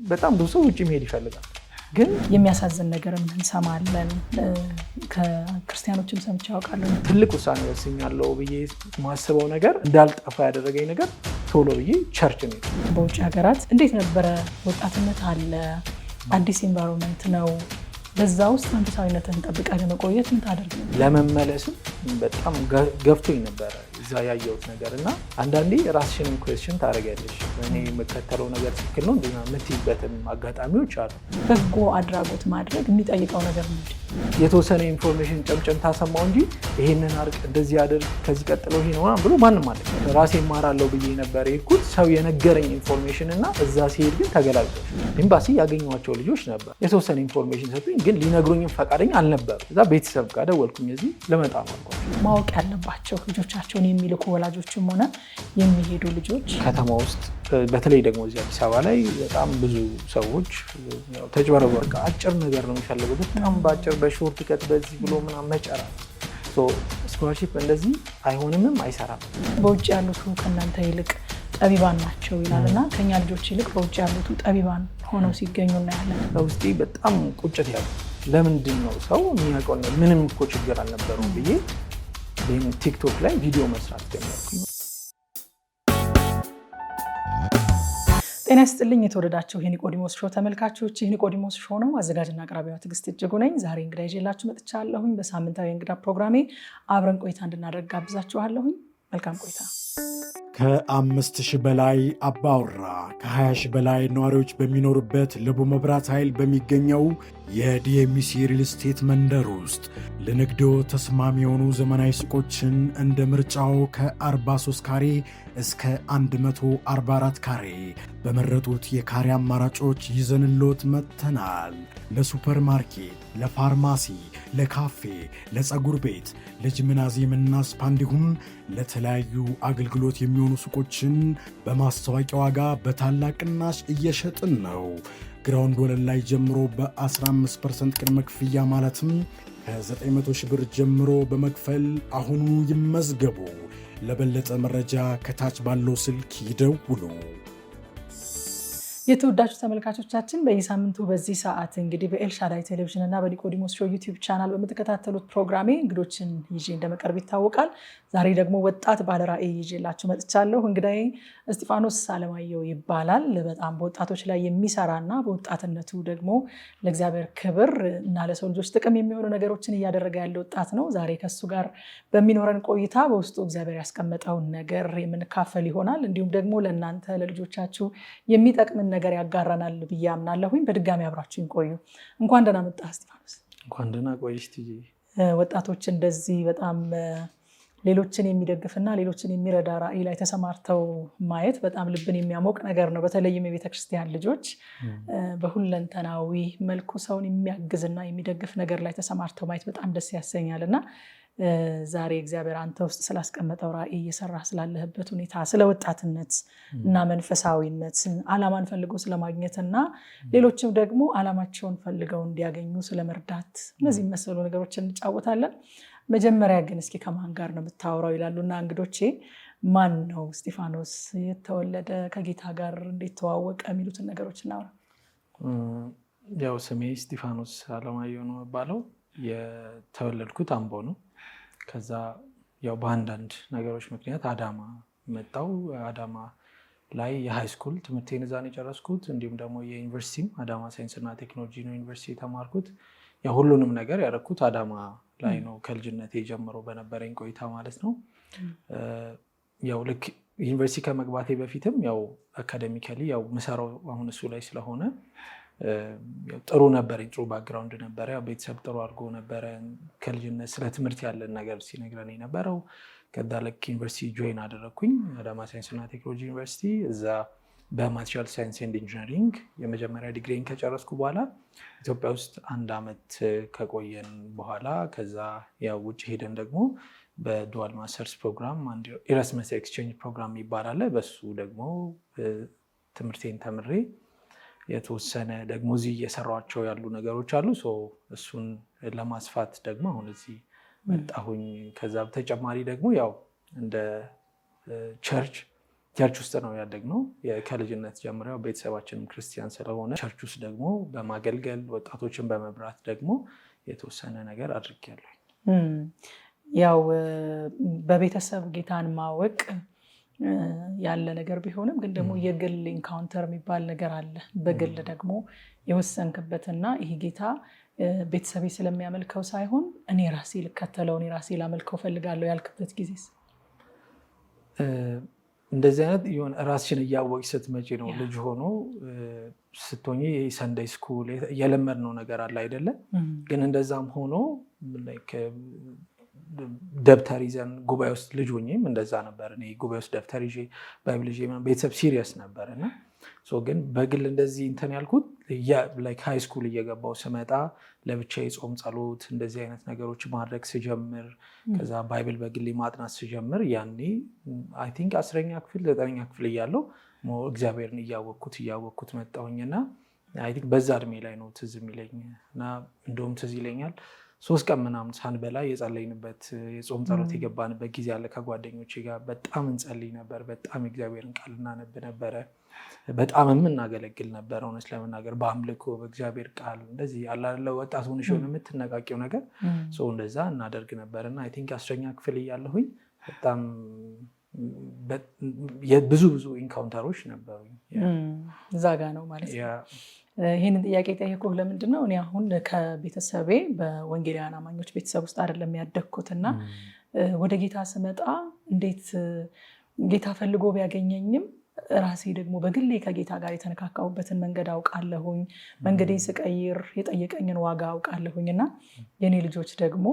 በጣም ብዙ ሰው ውጭ መሄድ ይፈልጋል። ግን የሚያሳዝን ነገርም እንሰማለን። ከክርስቲያኖችም ሰምቼ አውቃለሁ። ትልቅ ውሳኔ ወስኛለሁ ብዬ ማስበው ነገር እንዳልጠፋ ያደረገኝ ነገር ቶሎ ብዬ ቸርች ነው። በውጭ ሀገራት እንዴት ነበረ? ወጣትነት አለ፣ አዲስ ኢንቫይሮንመንት ነው። በዛ ውስጥ መንፈሳዊነትን ጠብቀህ ለመቆየት ምን ታደርግ ነው? ለመመለስም በጣም ገፍቶኝ ነበረ እዛ ያየሁት ነገር እና አንዳንዴ ራስሽንም ኩዌስችን ታደርጊያለሽ። እኔ የምከተለው ነገር ትክክል ነው እንደና የምትይበትም አጋጣሚዎች አሉ። በጎ አድራጎት ማድረግ የሚጠይቀው ነገር ነው። የተወሰነ ኢንፎርሜሽን ጨምጨምታ ሰማሁ እንጂ ይሄንን አርቅ፣ እንደዚህ አድርግ፣ ከዚህ ቀጥሎ ይሄ ነው ብሎ ማንም አለ። ራሴ እማራለሁ ብዬ ነበር የሄድኩት። ሰው የነገረኝ ኢንፎርሜሽን እና እዛ ሲሄድ ግን ተገላግጦሽ ኤምባሲ ያገኘኋቸው ልጆች ነበር የተወሰነ ኢንፎርሜሽን ሰጡኝ፣ ግን ሊነግሩኝም ፈቃደኛ አልነበሩ። እዛ ቤተሰብ ጋር ደወልኩኝ፣ እዚህ ልመጣ አልኳቸው። ማወቅ ያለባቸው ልጆቻቸውን የሚልኩ ወላጆችም ሆነ የሚሄዱ ልጆች ከተማ ውስጥ በተለይ ደግሞ እዚህ አዲስ አበባ ላይ በጣም ብዙ ሰዎች ተጭበረበሩ። አጭር ነገር ነው የሚፈልጉት፣ በጣም በአጭር በሾርት ከት በዚህ ብሎ ምናምን መጨራ። ስኮላርሺፕ እንደዚህ አይሆንምም አይሰራም። በውጭ ያሉት ከእናንተ ይልቅ ጠቢባን ናቸው ይላል እና ከኛ ልጆች ይልቅ በውጭ ያሉት ጠቢባን ሆነው ሲገኙ እናያለን። በውስጤ በጣም ቁጭት ያለ ለምንድን ነው ሰው የሚያውቀው ምንም እኮ ችግር አልነበረውም ብዬ ቲክቶክ ላይ ቪዲዮ መስራት ጀመርኩኝ። ጤና ይስጥልኝ የተወደዳችሁ የኒቆዲሞስ ሾው ተመልካቾች፣ የኒቆዲሞስ ሾው ነው። አዘጋጅና አቅራቢዋ ትዕግስት እጅጉ ነኝ። ዛሬ እንግዳ ይዤላችሁ መጥቻለሁኝ። በሳምንታዊ እንግዳ ፕሮግራሜ አብረን ቆይታ እንድናደርግ ጋብዛችኋለሁኝ። መልካም ቆይታ። ከ5000 በላይ አባወራ ከ20,000 በላይ ነዋሪዎች በሚኖሩበት ለቡ መብራት ኃይል በሚገኘው የዲኤምሲ ሪል ስቴት መንደር ውስጥ ለንግዶ ተስማሚ የሆኑ ዘመናዊ ሱቆችን እንደ ምርጫው ከ43 ካሬ እስከ 144 ካሬ በመረጡት የካሬ አማራጮች ይዘንሎት መጥተናል። ለሱፐር ማርኬት፣ ለፋርማሲ፣ ለካፌ፣ ለፀጉር ቤት፣ ለጂምናዚየምና ስፓ እንዲሁም ለተለያዩ አገልግሎት የሚሆኑ ሱቆችን በማስታወቂያ ዋጋ በታላቅ ቅናሽ እየሸጥን ነው። ግራውንድ ወለል ላይ ጀምሮ በ15% ቅድመ ክፍያ ማለትም ከ900 ሺህ ብር ጀምሮ በመክፈል አሁኑ ይመዝገቡ። ለበለጠ መረጃ ከታች ባለው ስልክ ይደውሉ። የተወዳጁ ተመልካቾቻችን በየሳምንቱ በዚህ ሰዓት እንግዲህ በኤልሻዳይ ቴሌቪዥን እና በኒቆዲሞስ ሾው ዩቲዩብ ቻናል በምትከታተሉት ፕሮግራሜ እንግዶችን ይዤ እንደመቀርብ ይታወቃል። ዛሬ ደግሞ ወጣት ባለራዕይ ይዤላችሁ መጥቻለሁ። እንግዳዬ እስጢፋኖስ አለማየሁ ይባላል። በጣም በወጣቶች ላይ የሚሰራና በወጣትነቱ ደግሞ ለእግዚአብሔር ክብር እና ለሰው ልጆች ጥቅም የሚሆኑ ነገሮችን እያደረገ ያለ ወጣት ነው። ዛሬ ከሱ ጋር በሚኖረን ቆይታ በውስጡ እግዚአብሔር ያስቀመጠውን ነገር የምንካፈል ይሆናል። እንዲሁም ደግሞ ለእናንተ ለልጆቻችሁ የሚጠቅምን ነገር ያጋራናል ብዬ አምናለሁኝ። በድጋሚ አብራችሁን ቆዩ። እንኳን ደህና መጣህ እስጢፋኖስ። እንኳን ደህና ቆይሽ። ወጣቶች እንደዚህ በጣም ሌሎችን የሚደግፍና ሌሎችን የሚረዳ ራዕይ ላይ ተሰማርተው ማየት በጣም ልብን የሚያሞቅ ነገር ነው። በተለይም የቤተክርስቲያን ልጆች በሁለንተናዊ መልኩ ሰውን የሚያግዝና የሚደግፍ ነገር ላይ ተሰማርተው ማየት በጣም ደስ ያሰኛል እና ዛሬ እግዚአብሔር አንተ ውስጥ ስላስቀመጠው ራዕይ እየሰራ ስላለህበት ሁኔታ፣ ስለ ወጣትነት እና መንፈሳዊነት፣ ዓላማን ፈልገው ስለማግኘት እና ሌሎችም ደግሞ ዓላማቸውን ፈልገው እንዲያገኙ ስለመርዳት፣ እነዚህ መሰሉ ነገሮችን እንጫወታለን። መጀመሪያ ግን እስኪ ከማን ጋር ነው የምታወራው ይላሉና እንግዶቼ፣ ማን ነው እስጢፋኖስ? የተወለደ ከጌታ ጋር እንዴት ተዋወቀ? የሚሉትን ነገሮች እናውራ። ያው ስሜ እስጢፋኖስ አለማየሁ ነው የሚባለው። የተወለድኩት አምቦ ነው። ከዛ ያው በአንዳንድ ነገሮች ምክንያት አዳማ መጣው። አዳማ ላይ የሃይስኩል ትምህርቴን እዛ ነው የጨረስኩት። እንዲሁም ደግሞ የዩኒቨርሲቲም አዳማ ሳይንስና ቴክኖሎጂ ነው ዩኒቨርሲቲ የተማርኩት። ሁሉንም ነገር ያደረኩት አዳማ ላይ ነው ከልጅነቴ ጀምሮ በነበረኝ ቆይታ ማለት ነው። ያው ልክ ዩኒቨርሲቲ ከመግባቴ በፊትም ያው አካዴሚካሊ ያው ምሰራው አሁን እሱ ላይ ስለሆነ ጥሩ ነበር፣ ጥሩ ባክግራውንድ ነበረ። ቤተሰብ ጥሩ አድርጎ ነበረ ከልጅነት ስለ ትምህርት ያለን ነገር ሲነግረን የነበረው። ከዛ ልክ ዩኒቨርሲቲ ጆይን አደረግኩኝ አዳማ ሳይንስና ቴክኖሎጂ ዩኒቨርሲቲ። እዛ በማቴሪያል ሳይንስ ኤንድ ኢንጂነሪንግ የመጀመሪያ ዲግሪን ከጨረስኩ በኋላ ኢትዮጵያ ውስጥ 1 ዓመት ከቆየን በኋላ ከዛ ያው ውጭ ሄደን ደግሞ በዱዋል ማስተርስ ፕሮግራም ኢራስመስ ኤክስቼንጅ ፕሮግራም ይባላል። በሱ ደግሞ ትምህርቴን ተምሬ የተወሰነ ደግሞ እዚህ እየሰሯቸው ያሉ ነገሮች አሉ። እሱን ለማስፋት ደግሞ አሁን እዚህ መጣሁኝ። ከዛ በተጨማሪ ደግሞ ያው እንደ ቸርች ቸርች ውስጥ ነው ያደግነው። ከልጅነት ጀምሮ ቤተሰባችንም ክርስቲያን ስለሆነ ቸርች ውስጥ ደግሞ በማገልገል ወጣቶችን በመብራት ደግሞ የተወሰነ ነገር አድርጌያለሁ። ያው በቤተሰብ ጌታን ማወቅ ያለ ነገር ቢሆንም ግን ደግሞ የግል ኢንካውንተር የሚባል ነገር አለ። በግል ደግሞ የወሰንክበትና ይሄ ጌታ ቤተሰቤ ስለሚያመልከው ሳይሆን እኔ ራሴ ልከተለው እኔ ራሴ ላመልከው ፈልጋለሁ ያልክበት ጊዜስ? እንደዚህ አይነት የሆነ ራስሽን እያወቅሽ ስትመጪ ነው። ልጅ ሆኖ ስትሆኚ ሰንደይ ስኩል የለመድነው ነገር አለ አይደለ? ግን እንደዛም ሆኖ ደብተር ይዘን ጉባኤ ውስጥ ልጅ ሆኜም እንደዛ ነበር። እኔ ጉባኤ ውስጥ ደብተር ይዤ ባይብል ይዤ ቤተሰብ ሲሪየስ ነበር እና ግን በግል እንደዚህ እንትን ያልኩት ሃይ ስኩል እየገባው ስመጣ ለብቻ የጾም ጸሎት እንደዚህ አይነት ነገሮች ማድረግ ስጀምር ከዛ ባይብል በግሌ ማጥናት ስጀምር ያኔ አይ ቲንክ 10ኛ ክፍል 9ኛ ክፍል እያለሁ እግዚአብሔርን እያወቅኩት መጣሁኝና አይ ቲንክ በዛ እድሜ ላይ ነው ትዝ የሚለኝ እና እንደውም ትዝ ይለኛል 3 ቀን ምናምን ሳንበላ የጸለይንበት የጾም ጸሎት የገባንበት ጊዜ አለ። ከጓደኞቼ ጋር በጣም እንጸልይ ነበር። በጣም የእግዚአብሔርን ቃል እናነብ ነበረ። በጣም የምናገለግል ነበር። እውነት ለመናገር በአምልኮ በእግዚአብሔር ቃል እንደዚህ ያላለ ወጣት ሆነሽ የምትነቃቂው ነገር እንደዛ እናደርግ ነበር እና አይ ቲንክ 10ኛ ክፍል እያለሁኝ በጣም ብዙ ኢንካውንተሮች ነበሩ። እዛ ጋ ነው ማለት ነው። ይህንን ጥያቄ ጠየቁህ ለምንድን ነው? እኔ አሁን ከቤተሰቤ በወንጌላውያን አማኞች ቤተሰብ ውስጥ አይደለም ያደግኩትና ወደ ጌታ ስመጣ እንዴት ጌታ ፈልጎ ቢያገኘኝም ራሴ ደግሞ በግሌ ከጌታ ጋር የተነካካሁበትን መንገድ አውቃለሁኝ። መንገዴን ስቀይር የጠየቀኝን ዋጋ አውቃለሁኝ እና የኔ ልጆች ደግሞ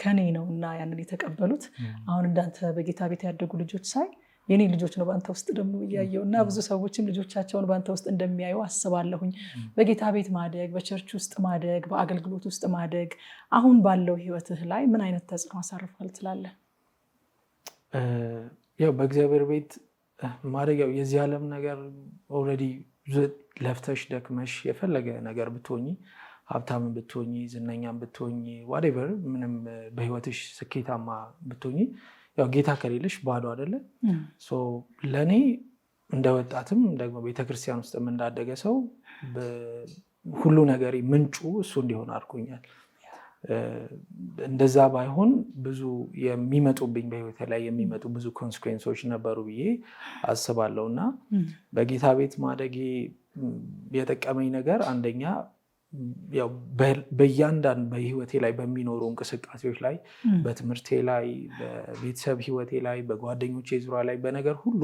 ከኔ ነው እና ያንን የተቀበሉት። አሁን እንዳንተ በጌታ ቤት ያደጉ ልጆች ሳይ የኔ ልጆች ነው በአንተ ውስጥ ደግሞ እያየው እና ብዙ ሰዎችም ልጆቻቸውን በአንተ ውስጥ እንደሚያዩ አስባለሁኝ። በጌታ ቤት ማደግ፣ በቸርች ውስጥ ማደግ፣ በአገልግሎት ውስጥ ማደግ አሁን ባለው ህይወትህ ላይ ምን አይነት ተጽዕኖ አሳርፏል ትላለህ? ያው በእግዚአብሔር ቤት ማደግ ያው የዚህ ዓለም ነገር ኦልሬዲ ለፍተሽ ደክመሽ የፈለገ ነገር ብትሆኚ ሀብታምን ብትሆኚ ዝነኛም ብትሆኚ ዋቴቨር ምንም በህይወትሽ ስኬታማ ብትሆኚ ያው ጌታ ከሌለሽ ባዶ አይደለ? ለእኔ እንደ ወጣትም ደግሞ ቤተክርስቲያን ውስጥ እንዳደገ ሰው ሁሉ ነገር ምንጩ እሱ እንዲሆን አድርጎኛል። እንደዛ ባይሆን ብዙ የሚመጡብኝ በህይወቴ ላይ የሚመጡ ብዙ ኮንስኩዌንሶች ነበሩ ብዬ አስባለሁ እና በጌታ ቤት ማደጌ የጠቀመኝ ነገር አንደኛ ያው በእያንዳንዱ በህይወቴ ላይ በሚኖሩ እንቅስቃሴዎች ላይ በትምህርቴ ላይ በቤተሰብ ህይወቴ ላይ በጓደኞቼ ዙሪያ ላይ በነገር ሁሉ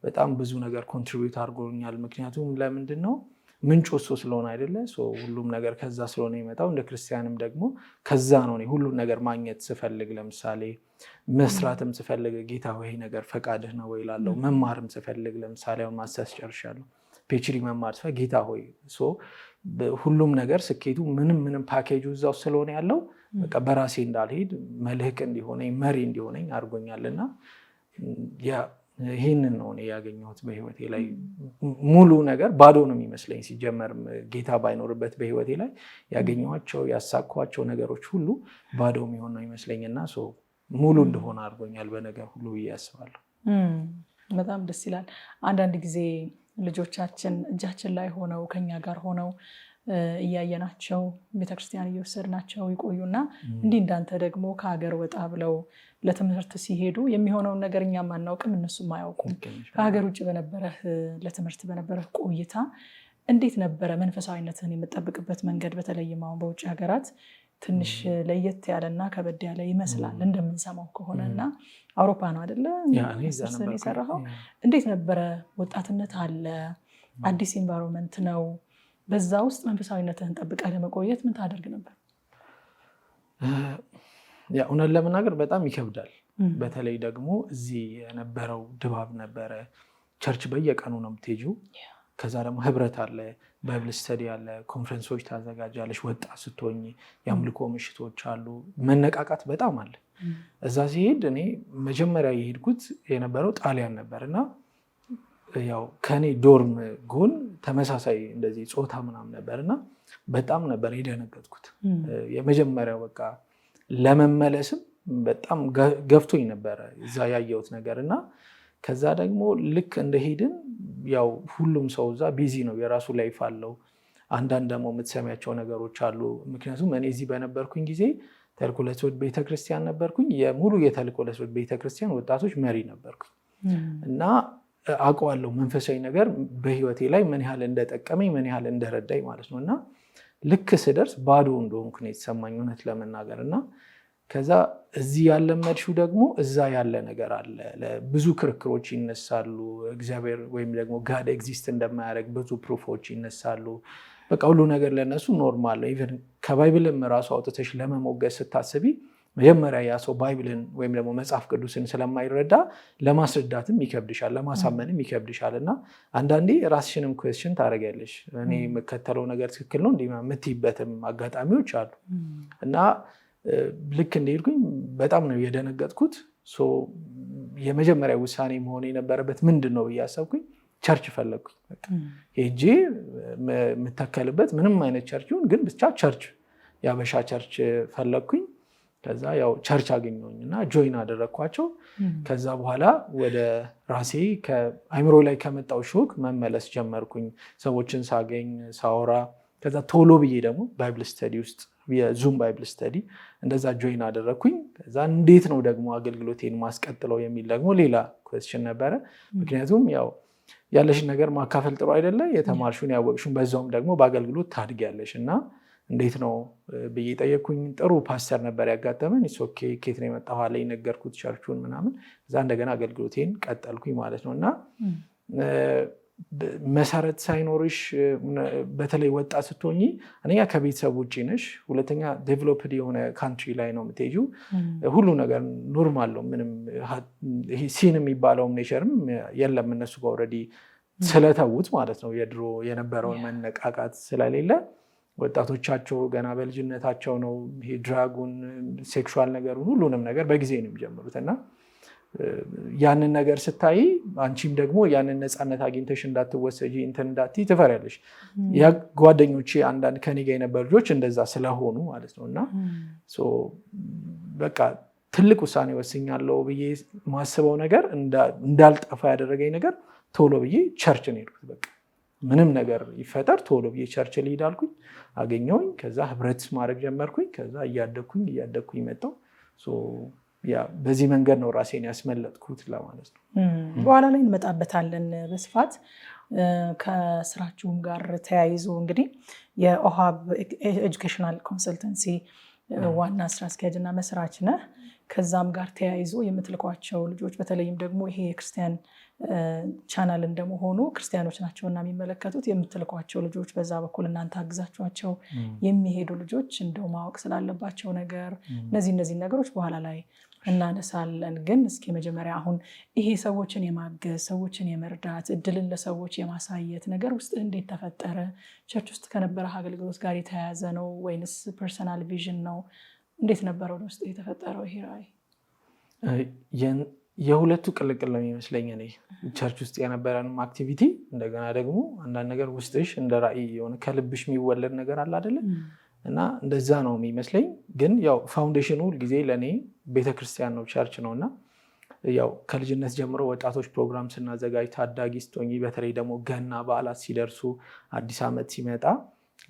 በጣም ብዙ ነገር ኮንትሪቢዩት አድርጎኛል። ምክንያቱም ለምንድን ነው ምንጩ እሱ ስለሆነ አይደለ? ሁሉም ነገር ከዛ ስለሆነ የመጣው። እንደ ክርስቲያንም ደግሞ ከዛ ነው ሁሉም ነገር ማግኘት ስፈልግ ለምሳሌ መስራትም ስፈልግ ጌታ ወይ ነገር ፈቃድህ ነው ወይ እላለሁ። መማርም ስፈልግ ለምሳሌ አሁን ማስተርስ ጨርሻለሁ ፒኤችዲ መማር ስፈልግ ጌታ ሆይ ሁሉም ነገር ስኬቱ ምንም ፓኬጁ እዛው ስለሆነ ያለው በቃ በራሴ እንዳልሄድ መልህቅ እንዲሆነኝ መሪ እንዲሆነኝ አድርጎኛልና ይህንን ነው ያገኘሁት በህይወቴ ላይ። ሙሉ ነገር ባዶ ነው የሚመስለኝ ሲጀመር ጌታ ባይኖርበት በህይወቴ ላይ ያገኘኋቸው ያሳኳቸው ነገሮች ሁሉ ባዶ የሚሆን ነው ይመስለኝና ሙሉ እንደሆነ አድርጎኛል በነገር ሁሉ ብዬ አስባለሁ። በጣም ደስ ይላል። አንዳንድ ጊዜ ልጆቻችን እጃችን ላይ ሆነው ከኛ ጋር ሆነው እያየናቸው ቤተክርስቲያን እየወሰድናቸው ይቆዩና እንዲህ እንዳንተ ደግሞ ከሀገር ወጣ ብለው ለትምህርት ሲሄዱ የሚሆነውን ነገር እኛም አናውቅም እነሱም አያውቁም። ከሀገር ውጭ ለትምህርት በነበረህ ቆይታ እንዴት ነበረ መንፈሳዊነትህን የምጠብቅበት መንገድ? በተለይም አሁን በውጭ ሀገራት ትንሽ ለየት ያለና ከበድ ያለ ይመስላል እንደምንሰማው ከሆነ እና አውሮፓ ነው አይደለ የሰራኸው? እንዴት ነበረ? ወጣትነት አለ፣ አዲስ ኤንቫይሮንመንት ነው። በዛ ውስጥ መንፈሳዊነትህን ጠብቀህ ለመቆየት ምን ታደርግ ነበር? እውነት ለመናገር በጣም ይከብዳል። በተለይ ደግሞ እዚህ የነበረው ድባብ ነበረ። ቸርች በየቀኑ ነው የምትሄጂው። ከዛ ደግሞ ህብረት አለ፣ ባይብል ስተዲ አለ፣ ኮንፈረንሶች ታዘጋጃለሽ። ወጣት ስትሆኝ የአምልኮ ምሽቶች አሉ፣ መነቃቃት በጣም አለ። እዛ ሲሄድ እኔ መጀመሪያ የሄድኩት የነበረው ጣሊያን ነበር እና ያው ከኔ ዶርም ጎን ተመሳሳይ እንደዚህ ጾታ ምናምን ነበር እና በጣም ነበር የደነገጥኩት። የመጀመሪያው በቃ ለመመለስም በጣም ገፍቶኝ ነበረ እዛ ያየሁት ነገር እና ከዛ ደግሞ ልክ እንደሄድን ያው ሁሉም ሰው እዛ ቢዚ ነው፣ የራሱ ላይፍ አለው። አንዳንድ ደግሞ የምትሰሚያቸው ነገሮች አሉ። ምክንያቱም እኔ እዚህ በነበርኩኝ ጊዜ ተልእኮ ለትውልድ ቤተክርስቲያን ነበርኩኝ። የሙሉ የተልእኮ ለትውልድ ቤተክርስቲያን ወጣቶች መሪ ነበርኩኝ እና አውቀዋለሁ መንፈሳዊ ነገር በህይወቴ ላይ ምን ያህል እንደጠቀመኝ ምን ያህል እንደረዳኝ ማለት ነው። እና ልክ ስደርስ ባዶ እንደሆንኩ ነው የተሰማኝ እውነት ለመናገር። እና ከዛ እዚህ ያለመድሽው ደግሞ እዛ ያለ ነገር አለ። ብዙ ክርክሮች ይነሳሉ። እግዚአብሔር ወይም ደግሞ ጋድ ኤግዚስት እንደማያደርግ ብዙ ፕሩፎች ይነሳሉ። በቃ ሁሉ ነገር ለነሱ ኖርማል ነው። ኢቨን ከባይብልም ራሱ አውጥተሽ ለመሞገስ ስታስቢ መጀመሪያ ያ ሰው ባይብልን ወይም ደግሞ መጽሐፍ ቅዱስን ስለማይረዳ ለማስረዳትም ይከብድሻል፣ ለማሳመንም ይከብድሻል። እና አንዳንዴ ራስሽንም ኩዌስችን ታደርጊያለሽ። እኔ የምከተለው ነገር ትክክል ነው እንዲህ የምትይበትም አጋጣሚዎች አሉ። እና ልክ እንደሄድኩኝ በጣም ነው የደነገጥኩት። የመጀመሪያ ውሳኔ መሆን የነበረበት ምንድን ነው ብዬ አሰብኩኝ። ቸርች ፈለግኩኝ። ሄጄ የምተከልበት ምንም አይነት ቸርች ይሁን ግን ብቻ ቸርች፣ የአበሻ ቸርች ፈለግኩኝ። ከዛ ያው ቸርች አገኘሁኝ እና ጆይን አደረግኳቸው። ከዛ በኋላ ወደ ራሴ አይምሮ ላይ ከመጣው ሾክ መመለስ ጀመርኩኝ። ሰዎችን ሳገኝ ሳወራ፣ ከዛ ቶሎ ብዬ ደግሞ ባይብል ስተዲ ውስጥ የዙም ባይብል ስተዲ እንደዛ ጆይን አደረግኩኝ። ከዛ እንዴት ነው ደግሞ አገልግሎቴን ማስቀጥለው የሚል ደግሞ ሌላ ኩዌስችን ነበረ። ምክንያቱም ያው ያለሽን ነገር ማካፈል ጥሩ አይደለ? የተማርሽውን ያወቅሽውን በዛውም ደግሞ በአገልግሎት ታድጊያለሽ እና እንዴት ነው ብዬ ጠየቅኩኝ። ጥሩ ፓስተር ነበር ያጋጠመን። ኦኬ ኬት ነው የመጣሁ አለኝ፣ ነገርኩት ቸርቹን ምናምን። እዛ እንደገና አገልግሎቴን ቀጠልኩኝ ማለት ነው። እና መሰረት ሳይኖርሽ በተለይ ወጣት ስትሆኚ አንደኛ ከቤተሰብ ውጭ ነሽ፣ ሁለተኛ ዴቨሎፕድ የሆነ ካንትሪ ላይ ነው የምትሄጂው። ሁሉ ነገር ኖርማል ነው። ምንም ይሄ ሲን የሚባለውም ኔቸርም የለም እነሱ ጋር ኦልሬዲ ስለተዉት ማለት ነው። የድሮ የነበረውን መነቃቃት ስለሌለ ወጣቶቻቸው ገና በልጅነታቸው ነው ይሄ ድራጉን፣ ሴክሹዋል ነገሩን ሁሉንም ነገር በጊዜ ነው የሚጀምሩት። እና ያንን ነገር ስታይ አንቺም ደግሞ ያንን ነፃነት አግኝተሽ እንዳትወሰጂ እንትን እንዳትይ ትፈሪያለሽ። ጓደኞቼ አንዳንድ ከኔ ጋር የነበሩ ልጆች እንደዛ ስለሆኑ ማለት ነው። እና በቃ ትልቅ ውሳኔ ወስኛለሁ ብዬ ማስበው ነገር እንዳልጠፋ ያደረገኝ ነገር ቶሎ ብዬ ቸርች ነው የሄድኩት። በቃ ምንም ነገር ይፈጠር ቶሎ ብዬ ቸርች ልሂድ አልኩኝ። አገኘሁኝ። ከዛ ህብረት ማድረግ ጀመርኩኝ። ከዛ እያደግኩኝ መጣሁ። በዚህ መንገድ ነው ራሴን ያስመለጥኩት ለማለት ነው። በኋላ ላይ እንመጣበታለን በስፋት። ከስራችሁም ጋር ተያይዞ እንግዲህ የኦሃብ ኤጁኬሽናል ኮንሰልተንሲ ዋና ስራ አስኪያጅ እና መስራች ነህ። ከዛም ጋር ተያይዞ የምትልኳቸው ልጆች በተለይም ደግሞ ይሄ የክርስቲያን ቻናል እንደመሆኑ ክርስቲያኖች ናቸውና የሚመለከቱት የምትልኳቸው ልጆች በዛ በኩል እናንተ አግዛችኋቸው የሚሄዱ ልጆች እንደው ማወቅ ስላለባቸው ነገር እነዚህ ነገሮች በኋላ ላይ እናነሳለን። ግን እስኪ መጀመሪያ አሁን ይሄ ሰዎችን የማገዝ ሰዎችን የመርዳት እድልን ለሰዎች የማሳየት ነገር ውስጥ እንዴት ተፈጠረ? ቸርች ውስጥ ከነበረ አገልግሎት ጋር የተያያዘ ነው ወይንስ ፐርሰናል ቪዥን ነው? እንዴት ነበረ ወደ ውስጥ የተፈጠረው ይሄ ራዕይ? የሁለቱ ቅልቅል ነው የሚመስለኝ። እኔ ቸርች ውስጥ የነበረንም አክቲቪቲ እንደገና ደግሞ አንዳንድ ነገር ውስጥሽ እንደ ራዕይ የሆነ ከልብሽ የሚወለድ ነገር አለ አይደለም? እና እንደዛ ነው የሚመስለኝ። ግን ያው ፋውንዴሽኑ ሁልጊዜ ለእኔ ቤተክርስቲያን ነው፣ ቸርች ነው። እና ያው ከልጅነት ጀምሮ ወጣቶች ፕሮግራም ስናዘጋጅ፣ ታዳጊ ስትሆኚ፣ በተለይ ደግሞ ገና በዓላት ሲደርሱ፣ አዲስ ዓመት ሲመጣ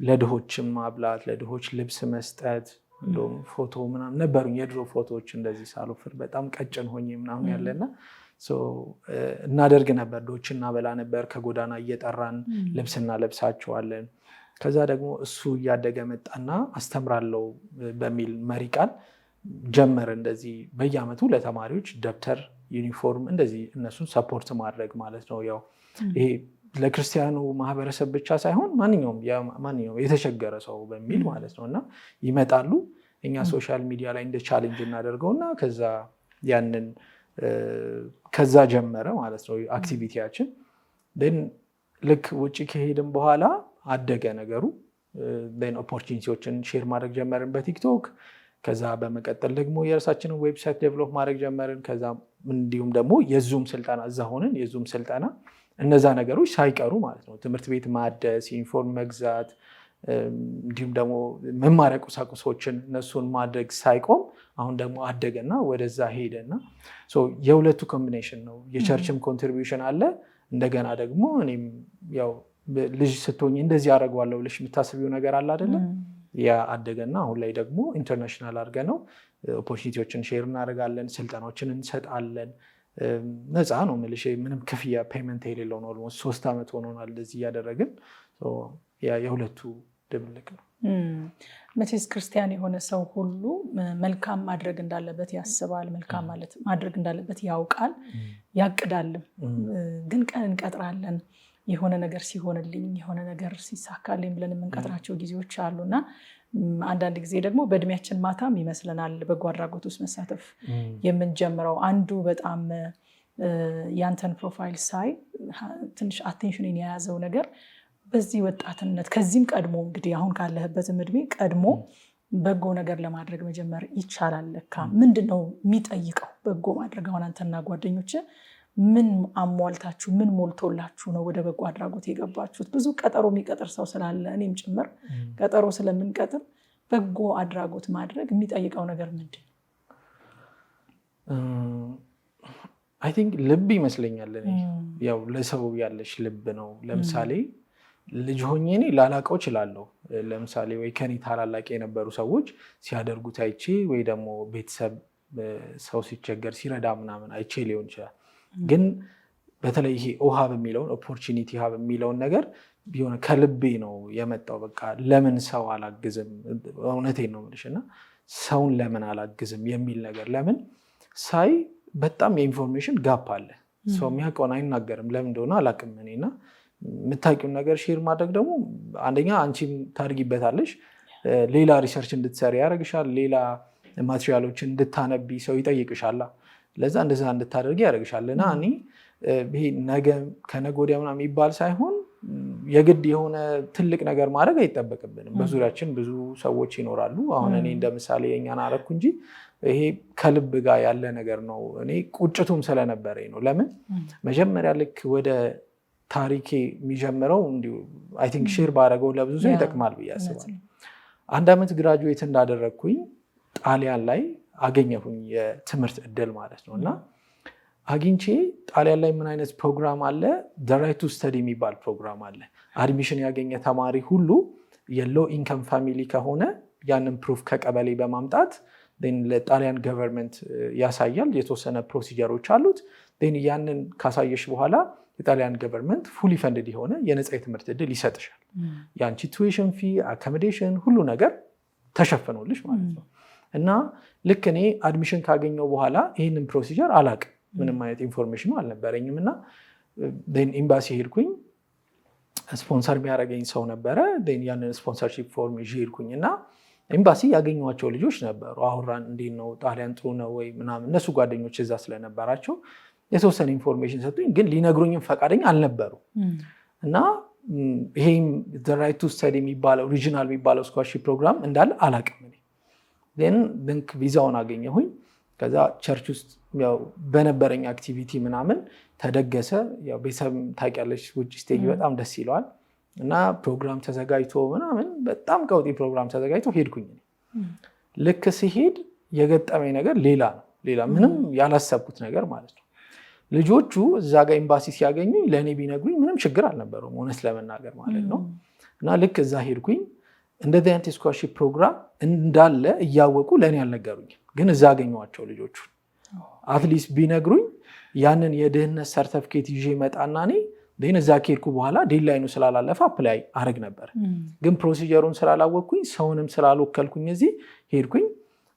ለድሆችም ማብላት፣ ለድሆች ልብስ መስጠት፣ እንደውም ፎቶ ምናምን ነበሩኝ የድሮ ፎቶዎች እንደዚህ ሳልወፍር በጣም ቀጭን ሆኜ ምናምን ያለና እናደርግ ነበር። ድሆች እናበላ ነበር። ከጎዳና እየጠራን ልብስ እናለብሳቸዋለን። ከዛ ደግሞ እሱ እያደገ መጣና አስተምራለሁ በሚል መሪ ቃል ጀመረ። እንደዚህ በየዓመቱ ለተማሪዎች ደብተር፣ ዩኒፎርም እንደዚህ እነሱን ሰፖርት ማድረግ ማለት ነው። ያው ይሄ ለክርስቲያኑ ማህበረሰብ ብቻ ሳይሆን ማንኛውም የተቸገረ ሰው በሚል ማለት ነው። እና ይመጣሉ። እኛ ሶሻል ሚዲያ ላይ እንደ ቻሌንጅ እናደርገውና ከዛ ጀመረ ማለት ነው አክቲቪቲያችን። ልክ ውጭ ከሄድን በኋላ አደገ ነገሩ። ኦፖርቹኒቲዎችን ሼር ማድረግ ጀመርን በቲክቶክ። ከዛ በመቀጠል ደግሞ የራሳችንን ዌብሳይት ዴቨሎፕ ማድረግ ጀመርን። ከዛ እንዲሁም ደግሞ የዙም ስልጠና እዛ ሆነን የዙም ስልጠና እነዛ ነገሮች ሳይቀሩ ማለት ነው ትምህርት ቤት ማደስ፣ ዩኒፎርም መግዛት፣ እንዲሁም ደግሞ መማሪያ ቁሳቁሶችን እነሱን ማድረግ ሳይቆም አሁን ደግሞ አደገና ወደዛ ሄደና የሁለቱ ኮምቢኔሽን ነው። የቸርችም ኮንትሪቢዩሽን አለ። እንደገና ደግሞ እኔም ያው ልጅ ስትሆኝ እንደዚህ አደርገዋለሁ ብለሽ የምታስቢው ነገር አለ አይደለም? ያ አደገና አሁን ላይ ደግሞ ኢንተርናሽናል አድርገ ነው ኦፖርቹኒቲዎችን ሼር እናደርጋለን፣ ስልጠናዎችን እንሰጣለን። ነፃ ነው የምልሽ፣ ምንም ክፍያ ፔመንት የሌለው ነው። ኦልሞስት 3 ዓመት ሆኖናል እንደዚህ እያደረግን። የሁለቱ ድብልቅ ነው። መቼስ ክርስቲያን የሆነ ሰው ሁሉ መልካም ማድረግ እንዳለበት ያስባል፣ መልካም ማድረግ እንዳለበት ያውቃል፣ ያቅዳልም። ግን ቀን እንቀጥራለን የሆነ ነገር ሲሆንልኝ የሆነ ነገር ሲሳካልኝ ብለን የምንቀጥራቸው ጊዜዎች አሉና አንዳንድ ጊዜ ደግሞ በእድሜያችን ማታም ይመስለናል በጎ አድራጎት ውስጥ መሳተፍ የምንጀምረው። አንዱ በጣም ያንተን ፕሮፋይል ሳይ ትንሽ አቴንሽንን የያዘው ነገር በዚህ ወጣትነት ከዚህም ቀድሞ እንግዲህ አሁን ካለህበትም እድሜ ቀድሞ በጎ ነገር ለማድረግ መጀመር ይቻላል ለካ። ምንድነው የሚጠይቀው በጎ ማድረግ? አሁን አንተና ጓደኞች ምን አሟልታችሁ ምን ሞልቶላችሁ ነው ወደ በጎ አድራጎት የገባችሁት? ብዙ ቀጠሮ የሚቀጥር ሰው ስላለ እኔም ጭምር ቀጠሮ ስለምንቀጥር በጎ አድራጎት ማድረግ የሚጠይቀው ነገር ምንድን ነው? አይ ቲንክ ልብ ይመስለኛል። ያው ለሰው ያለሽ ልብ ነው። ለምሳሌ ልጅ ሆኜ እኔ ላላቀው እችላለሁ። ለምሳሌ ወይ ከኔ ታላላቅ የነበሩ ሰዎች ሲያደርጉት አይቼ ወይ ደግሞ ቤተሰብ ሰው ሲቸገር ሲረዳ ምናምን አይቼ ሊሆን ይችላል። ግን በተለይ ይሄ ሀብ የሚለውን ኦፖርቹኒቲ ሀብ የሚለውን ነገር ቢሆን ከልቤ ነው የመጣው። በቃ ለምን ሰው አላግዝም? እውነቴን ነው የምልሽ። እና ሰውን ለምን አላግዝም የሚል ነገር ለምን ሳይ በጣም የኢንፎርሜሽን ጋፕ አለ። ሰው የሚያውቀውን አይናገርም። ለምን እንደሆነ አላውቅም እኔ። እና የምታውቂውን ነገር ሼር ማድረግ ደግሞ አንደኛ አንቺም ታድጊበታለሽ፣ ሌላ ሪሰርች እንድትሰሪ ያደርግሻል፣ ሌላ ማቴሪያሎችን እንድታነቢ ሰው ይጠይቅሻል። ለዛ እንደዛ እንድታደርጊ ያደርግሻል። እና እኔ ይሄ ነገ ከነገ ወዲያ ምናምን የሚባል ሳይሆን የግድ የሆነ ትልቅ ነገር ማድረግ አይጠበቅብንም። በዙሪያችን ብዙ ሰዎች ይኖራሉ። አሁን እኔ እንደ ምሳሌ የኛን አረኩ እንጂ ይሄ ከልብ ጋር ያለ ነገር ነው። እኔ ቁጭቱም ስለነበረኝ ነው። ለምን መጀመሪያ ልክ ወደ ታሪኬ የሚጀምረው እንዲሁ አይ ቲንክ ሼር ባደረገው ለብዙ ሰው ይጠቅማል ብዬ አስባለሁ። 1 ዓመት ግራጁዌት እንዳደረግኩኝ ጣሊያን ላይ አገኘሁኝ የትምህርት እድል ማለት ነው። እና አግኝቼ ጣሊያን ላይ ምን አይነት ፕሮግራም አለ? ዘ ራይት ቱ ስተዲ የሚባል ፕሮግራም አለ። አድሚሽን ያገኘ ተማሪ ሁሉ የሎ ኢንከም ፋሚሊ ከሆነ ያንን ፕሩፍ ከቀበሌ በማምጣት ለጣሊያን ገቨርንመንት ያሳያል። የተወሰነ ፕሮሲጀሮች አሉት። ያንን ካሳየሽ በኋላ የጣሊያን ገቨርንመንት ፉሊ ፈንድድ የሆነ የነፃ የትምህርት እድል ይሰጥሻል። የአንቺ ቱዊሽን ፊ፣ አኮሞዴሽን ሁሉ ነገር ተሸፍኖልሽ ማለት ነው። እና ልክ እኔ አድሚሽን ካገኘው በኋላ ይህንን ፕሮሲጀር አላቅም፣ ምንም አይነት ኢንፎርሜሽኑ አልነበረኝም። እና ኤምባሲ ሄድኩኝ። ስፖንሰር የሚያደርገኝ ሰው ነበረ። ያንን ስፖንሰርሺፕ ፎርም ይዤ ሄድኩኝ እና ኤምባሲ ያገኟቸው ልጆች ነበሩ። አሁራን እንዴት ነው ጣሊያን ጥሩ ነው ወይ ምናምን፣ እነሱ ጓደኞች እዛ ስለነበራቸው የተወሰነ ኢንፎርሜሽን ሰጡኝ። ግን ሊነግሩኝም ፈቃደኛ አልነበሩ። እና ይሄም ዘ ራይት ቱ ስተዲ የሚባለው ሪጂናል የሚባለው ስኮላርሺፕ ፕሮግራም እንዳለ አላቅም። ልክ ቪዛውን አገኘሁኝ። ከዛ ቸርች ውስጥ በነበረኝ አክቲቪቲ ምናምን ተደገሰ። ቤተሰብ ታውቂያለሽ፣ ውጭ ስቴጅ በጣም ደስ ይለዋል። እና ፕሮግራም ተዘጋጅቶ ምናምን በጣም ቀውጢ ፕሮግራም ተዘጋጅቶ ሄድኩኝ። ልክ ሲሄድ የገጠመኝ ነገር ሌላ ነው፣ ሌላ ምንም ያላሰብኩት ነገር ማለት ነው። ልጆቹ እዛ ጋር ኤምባሲ ሲያገኙኝ ለእኔ ቢነግሩኝ ምንም ችግር አልነበረውም እውነት ለመናገር ማለት ነው። እና ልክ እዛ ሄድኩኝ። እንደዚህ አይነት ስኮላርሺፕ ፕሮግራም እንዳለ እያወቁ ለእኔ አልነገሩኝ። ግን እዛ አገኘኋቸው ልጆቹ። አትሊስት ቢነግሩኝ ያንን የድህነት ሰርተፍኬት ይዤ መጣና እኔ እዛ ከሄድኩ በኋላ ዴድላይኑ ስላላለፈ አፕላይ አረግ ነበር። ግን ፕሮሲጀሩን ስላላወቅኩኝ ሰውንም ስላልወከልኩኝ እዚህ ሄድኩኝ።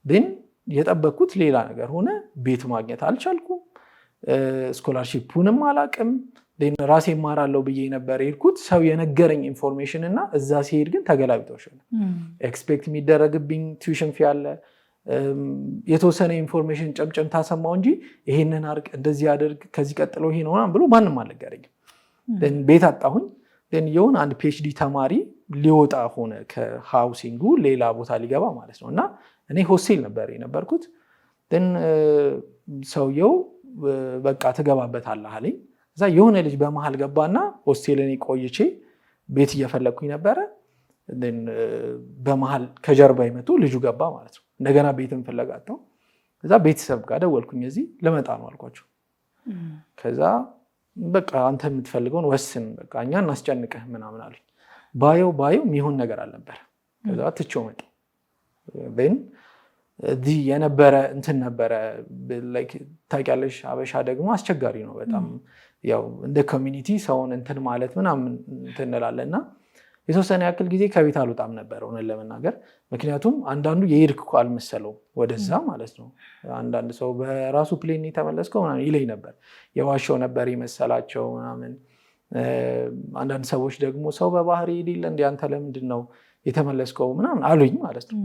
ግን የጠበቅኩት ሌላ ነገር ሆነ። ቤት ማግኘት አልቻልኩም። ስኮላርሺፑንም አላቅም። ራሴ እማራለሁ ብዬ ነበር የሄድኩት። ሰው የነገረኝ ኢንፎርሜሽን እና እዛ ሲሄድ ግን ተገላቢጦሽ ነው። ኤክስፔክት የሚደረግብኝ ቱዊሽን ፊ አለ፣ የተወሰነ ኢንፎርሜሽን ጨምጨም ታሰማው እንጂ ይሄንን አድርግ እንደዚህ አድርግ ከዚህ ቀጥሎ ይሄ ነው ብሎ ማንም አልነገረኝም። ቤት አጣሁኝ። የሆነ አንድ ፒኤችዲ ተማሪ ሊወጣ ሆነ ከሃውሲንጉ ሌላ ቦታ ሊገባ ማለት ነው። እና እኔ ሆስቴል ነበር የነበርኩት። ሰውየው በቃ ትገባበታለህ አለኝ። እዛ የሆነ ልጅ በመሃል ገባና ሆስቴልን ቆይቼ ቤት እየፈለግኩኝ ነበረ። በመሀል ከጀርባ ይመጡ ልጁ ገባ ማለት ነው። እንደገና ቤትን ፍለጋተው ከዛ ቤተሰብ ጋር ደወልኩኝ። እዚህ ልመጣ ነው አልኳቸው። ከዛ በቃ አንተ የምትፈልገውን ወስን፣ በቃ እኛ እናስጨንቅህ ምናምን አሉኝ። ባየው የሚሆን ነገር አልነበረ። ከዛ ትቼው መጣሁ። እዚህ የነበረ እንትን ነበረ። ታውቂያለሽ አበሻ ደግሞ አስቸጋሪ ነው በጣም ያው እንደ ኮሚኒቲ ሰውን እንትን ማለት ምናምን እንትን እንላለን እና የተወሰነ ያክል ጊዜ ከቤት አልወጣም ነበር እውነት ለመናገር። ምክንያቱም አንዳንዱ የሄድክ እኮ አልመሰለው ወደዛ ማለት ነው። አንዳንድ ሰው በራሱ ፕሌን የተመለስከው ምናምን ይለኝ ነበር። የዋሻው ነበር የመሰላቸው ምናምን። አንዳንድ ሰዎች ደግሞ ሰው በባህር ሄድ የለ እንደ አንተ ለምንድን ነው የተመለስከው ምናምን አሉኝ ማለት ነው።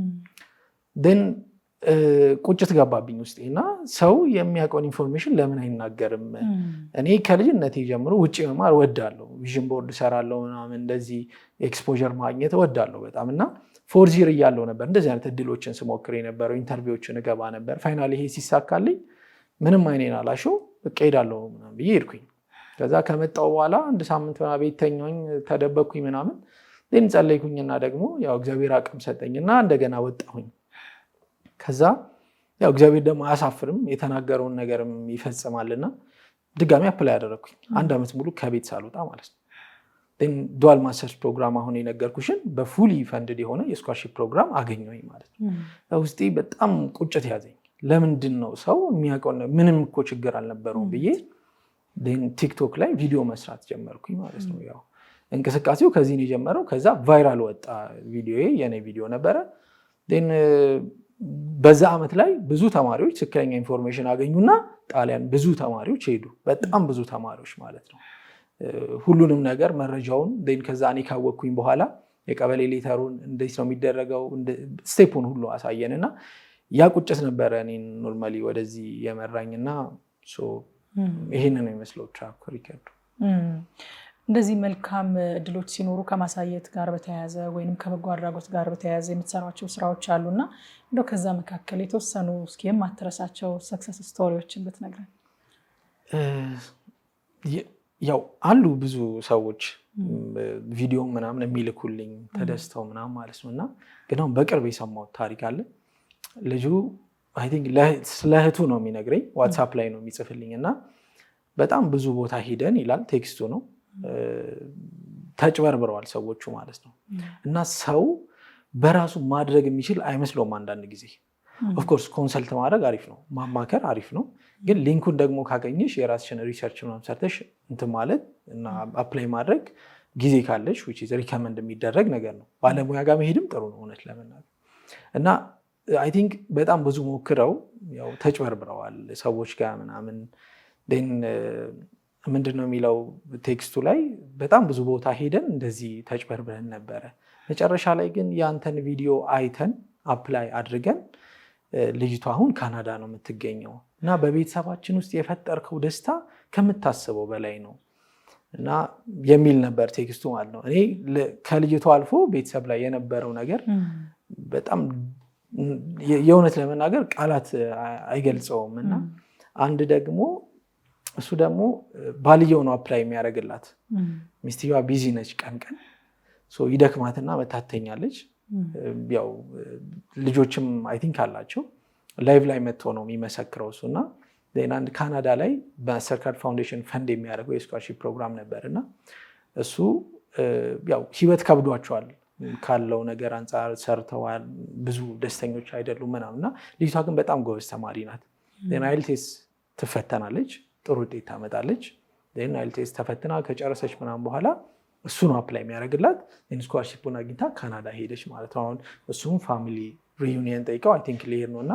ግን ቁጭት ገባብኝ ውስጤ እና ሰው የሚያውቀውን ኢንፎርሜሽን ለምን አይናገርም? እኔ ከልጅነቴ ጀምሮ ውጭ መማር ወዳለሁ። ቪዥን ቦርድ ሰራለሁ ምናምን እንደዚህ ኤክስፖዠር ማግኘት ወዳለሁ በጣም እና ፎርዚር እያለው ነበር እንደዚህ አይነት እድሎችን ስሞክር የነበረው። ኢንተርቪዎችን እገባ ነበር። ፋይናል ይሄ ሲሳካልኝ ምንም አይኔን አላሸው በቃ ሄዳለሁ ምናምን ብዬ ሄድኩኝ። ከዛ ከመጣሁ በኋላ አንድ ሳምንት ቤት ተኛኝ፣ ተደበቅኩኝ ምናምን። ግን ጸለይኩኝና ደግሞ ያው እግዚአብሔር አቅም ሰጠኝና እንደገና ወጣሁኝ። ከዛ ያው እግዚአብሔር ደግሞ አያሳፍርም፣ የተናገረውን ነገርም ይፈጽማልና ድጋሚ አፕላይ ያደረግኩኝ 1 ዓመት ሙሉ ከቤት ሳልወጣ ማለት ነው። ዱዋል ማስተርስ ፕሮግራም አሁን የነገርኩሽን በፉሊ ፈንድድ የሆነ የስኮላርሺፕ ፕሮግራም አገኘሁኝ ማለት ነው። ውስጤ በጣም ቁጭት ያዘኝ። ለምንድን ነው ሰው የሚያውቀው? ምንም እኮ ችግር አልነበረውም ብዬ ቲክቶክ ላይ ቪዲዮ መስራት ጀመርኩኝ ማለት ነው። ያው እንቅስቃሴው ከዚህ ነው የጀመረው። ከዛ ቫይራል ወጣ ቪዲዮ፣ የኔ ቪዲዮ ነበረ። በዛ ዓመት ላይ ብዙ ተማሪዎች ትክክለኛ ኢንፎርሜሽን አገኙና ጣሊያን ብዙ ተማሪዎች ሄዱ። በጣም ብዙ ተማሪዎች ማለት ነው። ሁሉንም ነገር መረጃውን ከዛ እኔ ካወቅኩኝ በኋላ የቀበሌ ሌተሩን እንዴት ነው የሚደረገው ስቴፑን ሁሉ አሳየንና ያ ቁጭት ነበረ እኔን ኖርማሊ ወደዚህ የመራኝና ይህንን ነው የሚመስለው ትራክ ሪከርዱ። እንደዚህ መልካም እድሎች ሲኖሩ ከማሳየት ጋር በተያያዘ ወይም ከበጎ አድራጎት ጋር በተያያዘ የምትሰሯቸው ስራዎች አሉና እንደው ከዛ መካከል የተወሰኑ እስኪ የማትረሳቸው ሰክሰስ ስቶሪዎችን ብትነግረን። ያው አሉ ብዙ ሰዎች ቪዲዮ ምናምን የሚልኩልኝ ተደስተው ምናምን ማለት ነው። እና ግን አሁን በቅርብ የሰማሁት ታሪክ አለ። ልጁ አይ ቲንክ ስለ እህቱ ነው የሚነግረኝ፣ ዋትሳፕ ላይ ነው የሚጽፍልኝ እና በጣም ብዙ ቦታ ሂደን ይላል ቴክስቱ ነው ተጭበርብረዋል ሰዎቹ ማለት ነው። እና ሰው በራሱ ማድረግ የሚችል አይመስለውም አንዳንድ ጊዜ። ኦፍኮርስ ኮንሰልት ማድረግ አሪፍ ነው፣ ማማከር አሪፍ ነው። ግን ሊንኩን ደግሞ ካገኘሽ የራስሽን ሪሰርች ምናምን ሰርተሽ እንትን ማለት እና አፕላይ ማድረግ ጊዜ ካለሽ ሪከመንድ የሚደረግ ነገር ነው። ባለሙያ ጋር መሄድም ጥሩ ነው እውነት ለመናገር። እና አይ ቲንክ በጣም ብዙ ሞክረው ያው ተጭበርብረዋል ሰዎች ጋር ምናምን። ምንድን ነው የሚለው ቴክስቱ ላይ በጣም ብዙ ቦታ ሄደን እንደዚህ ተጭበርብረን ነበረ። መጨረሻ ላይ ግን ያንተን ቪዲዮ አይተን አፕላይ አድርገን ልጅቷ አሁን ካናዳ ነው የምትገኘው እና በቤተሰባችን ውስጥ የፈጠርከው ደስታ ከምታስበው በላይ ነው እና የሚል ነበር ቴክስቱ ማለት ነው። እኔ ከልጅቷ አልፎ ቤተሰብ ላይ የነበረው ነገር በጣም የእውነት ለመናገር ቃላት አይገልጸውም። እና አንድ ደግሞ እሱ ደግሞ ባልየው ነው አፕላይ የሚያደርግላት። ሚስትየዋ ቢዚ ነች ቀን ይደክማትና መታተኛለች። ያው ልጆችም አይ ቲንክ አላቸው። ላይቭ ላይ መጥቶ ነው የሚመሰክረው እሱ እና አንድ ካናዳ ላይ በማስተርካርድ ፋውንዴሽን ፈንድ የሚያደርገው የስኮላርሺፕ ፕሮግራም ነበር እና እሱ ያው ህይወት ከብዷቸዋል ካለው ነገር አንጻር ሰርተዋል፣ ብዙ ደስተኞች አይደሉም ምናምን እና ልጅቷ ግን በጣም ጎበዝ ተማሪ ናት። አይኤልቲኤስ ትፈተናለች፣ ጥሩ ውጤት ታመጣለች። አይኤልቲኤስ ተፈትና ከጨረሰች ምናምን በኋላ እሱ ነው አፕላይ የሚያደርግላት። ስኮላርሺፑን አግኝታ ካናዳ ሄደች ማለት ነው። አሁን እሱም ፋሚሊ ሪዩኒየን ጠይቀው አይ ቲንክ ሊሄድ ነው እና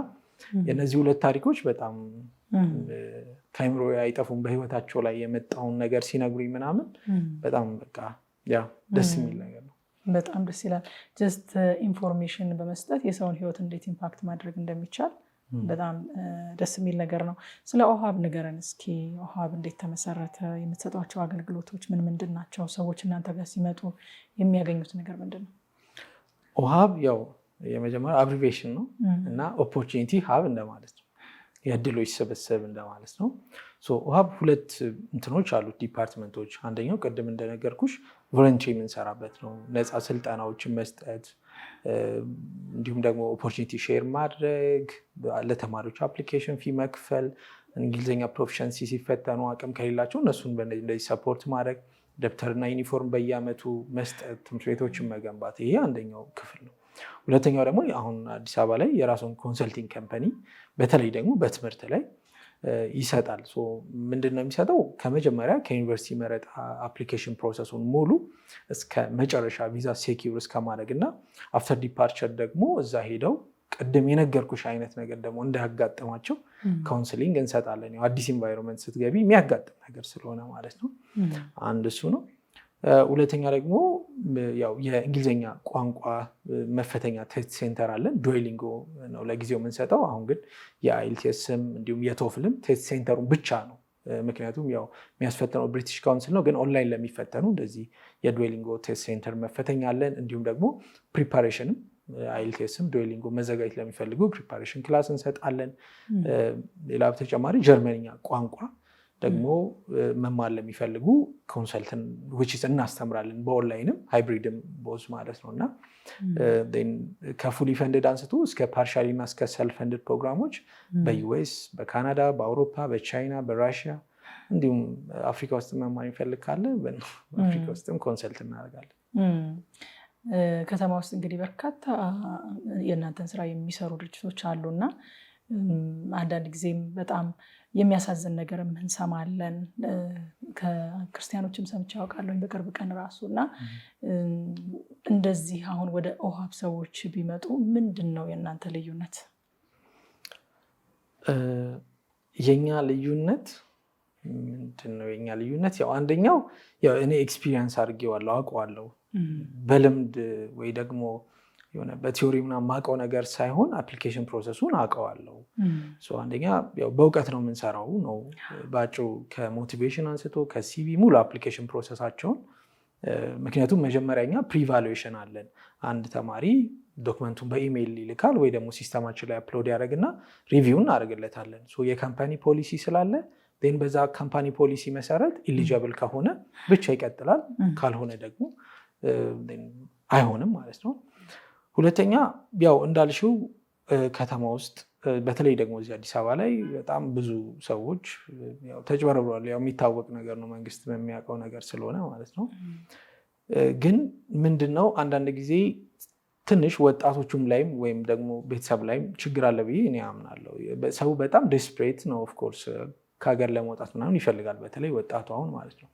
የእነዚህ ሁለት ታሪኮች በጣም ከአይምሮ አይጠፉም። በህይወታቸው ላይ የመጣውን ነገር ሲነግሩኝ ምናምን በጣም በቃ ያ ደስ የሚል ነገር ነው። በጣም ደስ ይላል። ጀስት ኢንፎርሜሽን በመስጠት የሰውን ህይወት እንዴት ኢምፓክት ማድረግ እንደሚቻል በጣም ደስ የሚል ነገር ነው። ስለ ኦሃብ ንገረን እስኪ። ኦሃብ እንዴት ተመሰረተ? የምትሰጧቸው አገልግሎቶች ምን ምንድን ናቸው? ሰዎች እናንተ ጋር ሲመጡ የሚያገኙት ነገር ምንድን ነው? ኦሃብ ያው የመጀመሪያ አብሪቬሽን ነው እና ኦፖርቹኒቲ ሀብ እንደማለት ነው፣ የእድሎች ስብስብ እንደማለት ነው። ኦሃብ ሁለት እንትኖች አሉት ዲፓርትመንቶች። አንደኛው ቅድም እንደነገርኩሽ ቮለንተሪ የምንሰራበት ነው። ነፃ ስልጠናዎችን መስጠት እንዲሁም ደግሞ ኦፖርቹኒቲ ሼር ማድረግ፣ ለተማሪዎች አፕሊኬሽን ፊ መክፈል፣ እንግሊዝኛ ፕሮፊሸንሲ ሲፈተኑ አቅም ከሌላቸው እነሱን እንደዚህ ሰፖርት ማድረግ፣ ደብተርና ዩኒፎርም በየአመቱ መስጠት፣ ትምህርት ቤቶችን መገንባት፣ ይሄ አንደኛው ክፍል ነው። ሁለተኛው ደግሞ አሁን አዲስ አበባ ላይ የራሱን ኮንሰልቲንግ ካምፓኒ በተለይ ደግሞ በትምህርት ላይ ይሰጣል። ምንድን ነው የሚሰጠው? ከመጀመሪያ ከዩኒቨርሲቲ መረጣ አፕሊኬሽን ፕሮሰሱን ሙሉ እስከ መጨረሻ ቪዛ ሴኪውር እስከማድረግ እና አፍተር ዲፓርቸር ደግሞ እዛ ሄደው ቅድም የነገርኩሽ አይነት ነገር ደግሞ እንዳያጋጥማቸው ካውንስሊንግ እንሰጣለን። አዲስ ኢንቫይሮንመንት ስትገቢ የሚያጋጥም ነገር ስለሆነ ማለት ነው። አንድ እሱ ነው። ሁለተኛ ደግሞ ያው የእንግሊዝኛ ቋንቋ መፈተኛ ቴስት ሴንተር አለን። ዱኦሊንጎ ነው ለጊዜው የምንሰጠው። አሁን ግን የአይኤልቲኤስም እንዲሁም የቶፍልም ቴስት ሴንተሩን ብቻ ነው። ምክንያቱም ያው የሚያስፈተነው ብሪቲሽ ካውንስል ነው። ግን ኦንላይን ለሚፈተኑ እንደዚህ የዱኦሊንጎ ቴስት ሴንተር መፈተኛ አለን። እንዲሁም ደግሞ ፕሪፓሬሽንም አይኤልቲኤስም ዱኦሊንጎ መዘጋጀት ለሚፈልጉ ፕሪፓሬሽን ክላስ እንሰጣለን። ሌላ በተጨማሪ ጀርመንኛ ቋንቋ ደግሞ መማር ለሚፈልጉ ኮንሰልተንት እናስተምራለን። በኦንላይንም ሃይብሪድም ቦዝ ማለት ነው። እና ከፉሊ ፈንድድ አንስቶ እስከ ፓርሻሊ እና እስከ ሰልፍ ፈንድድ ፕሮግራሞች በዩኤስ፣ በካናዳ፣ በአውሮፓ፣ በቻይና፣ በራሽያ እንዲሁም አፍሪካ ውስጥ መማር የሚፈልግ ካለ በአፍሪካ ውስጥም ኮንሰልት እናደርጋለን። ከተማ ውስጥ እንግዲህ በርካታ የእናንተን ስራ የሚሰሩ ድርጅቶች አሉና አንዳንድ ጊዜም በጣም የሚያሳዝን ነገር እንሰማለን። ከክርስቲያኖችም ሰምቼ ያውቃለሁ በቅርብ ቀን ራሱ እና እንደዚህ አሁን ወደ ኦሃብ ሰዎች ቢመጡ ምንድን ነው የእናንተ ልዩነት? የኛ ልዩነት ምንድን ነው? የኛ ልዩነት ያው አንደኛው ያው እኔ ኤክስፒሪየንስ አድርጌዋለሁ፣ አውቀዋለሁ በልምድ ወይ ደግሞ የሆነ በቲዮሪ ምናምን ማውቀው ነገር ሳይሆን አፕሊኬሽን ፕሮሰሱን አውቀዋለሁ። አንደኛ ያው በእውቀት ነው የምንሰራው ነው ባጭሩ፣ ከሞቲቬሽን አንስቶ ከሲቪ ሙሉ አፕሊኬሽን ፕሮሰሳቸውን። ምክንያቱም መጀመሪያኛ ፕሪቫሉዌሽን አለን። አንድ ተማሪ ዶክመንቱን በኢሜይል ይልካል ወይ ደግሞ ሲስተማችን ላይ አፕሎድ ያደርግና ሪቪው እናደርግለታለን። የካምፓኒ ፖሊሲ ስላለ በዛ ካምፓኒ ፖሊሲ መሰረት ኢሊጂብል ከሆነ ብቻ ይቀጥላል፣ ካልሆነ ደግሞ አይሆንም ማለት ነው። ሁለተኛ ያው እንዳልሽው ከተማ ውስጥ በተለይ ደግሞ እዚህ አዲስ አበባ ላይ በጣም ብዙ ሰዎች ተጭበርብረዋል። ያው የሚታወቅ ነገር ነው፣ መንግስት የሚያውቀው ነገር ስለሆነ ማለት ነው። ግን ምንድነው አንዳንድ ጊዜ ትንሽ ወጣቶቹም ላይም ወይም ደግሞ ቤተሰብ ላይም ችግር አለ ብዬ እኔ አምናለሁ። ሰው በጣም ዴስፕሬት ነው ኦፍኮርስ ከሀገር ለመውጣት ምናምን ይፈልጋል፣ በተለይ ወጣቱ አሁን ማለት ነው።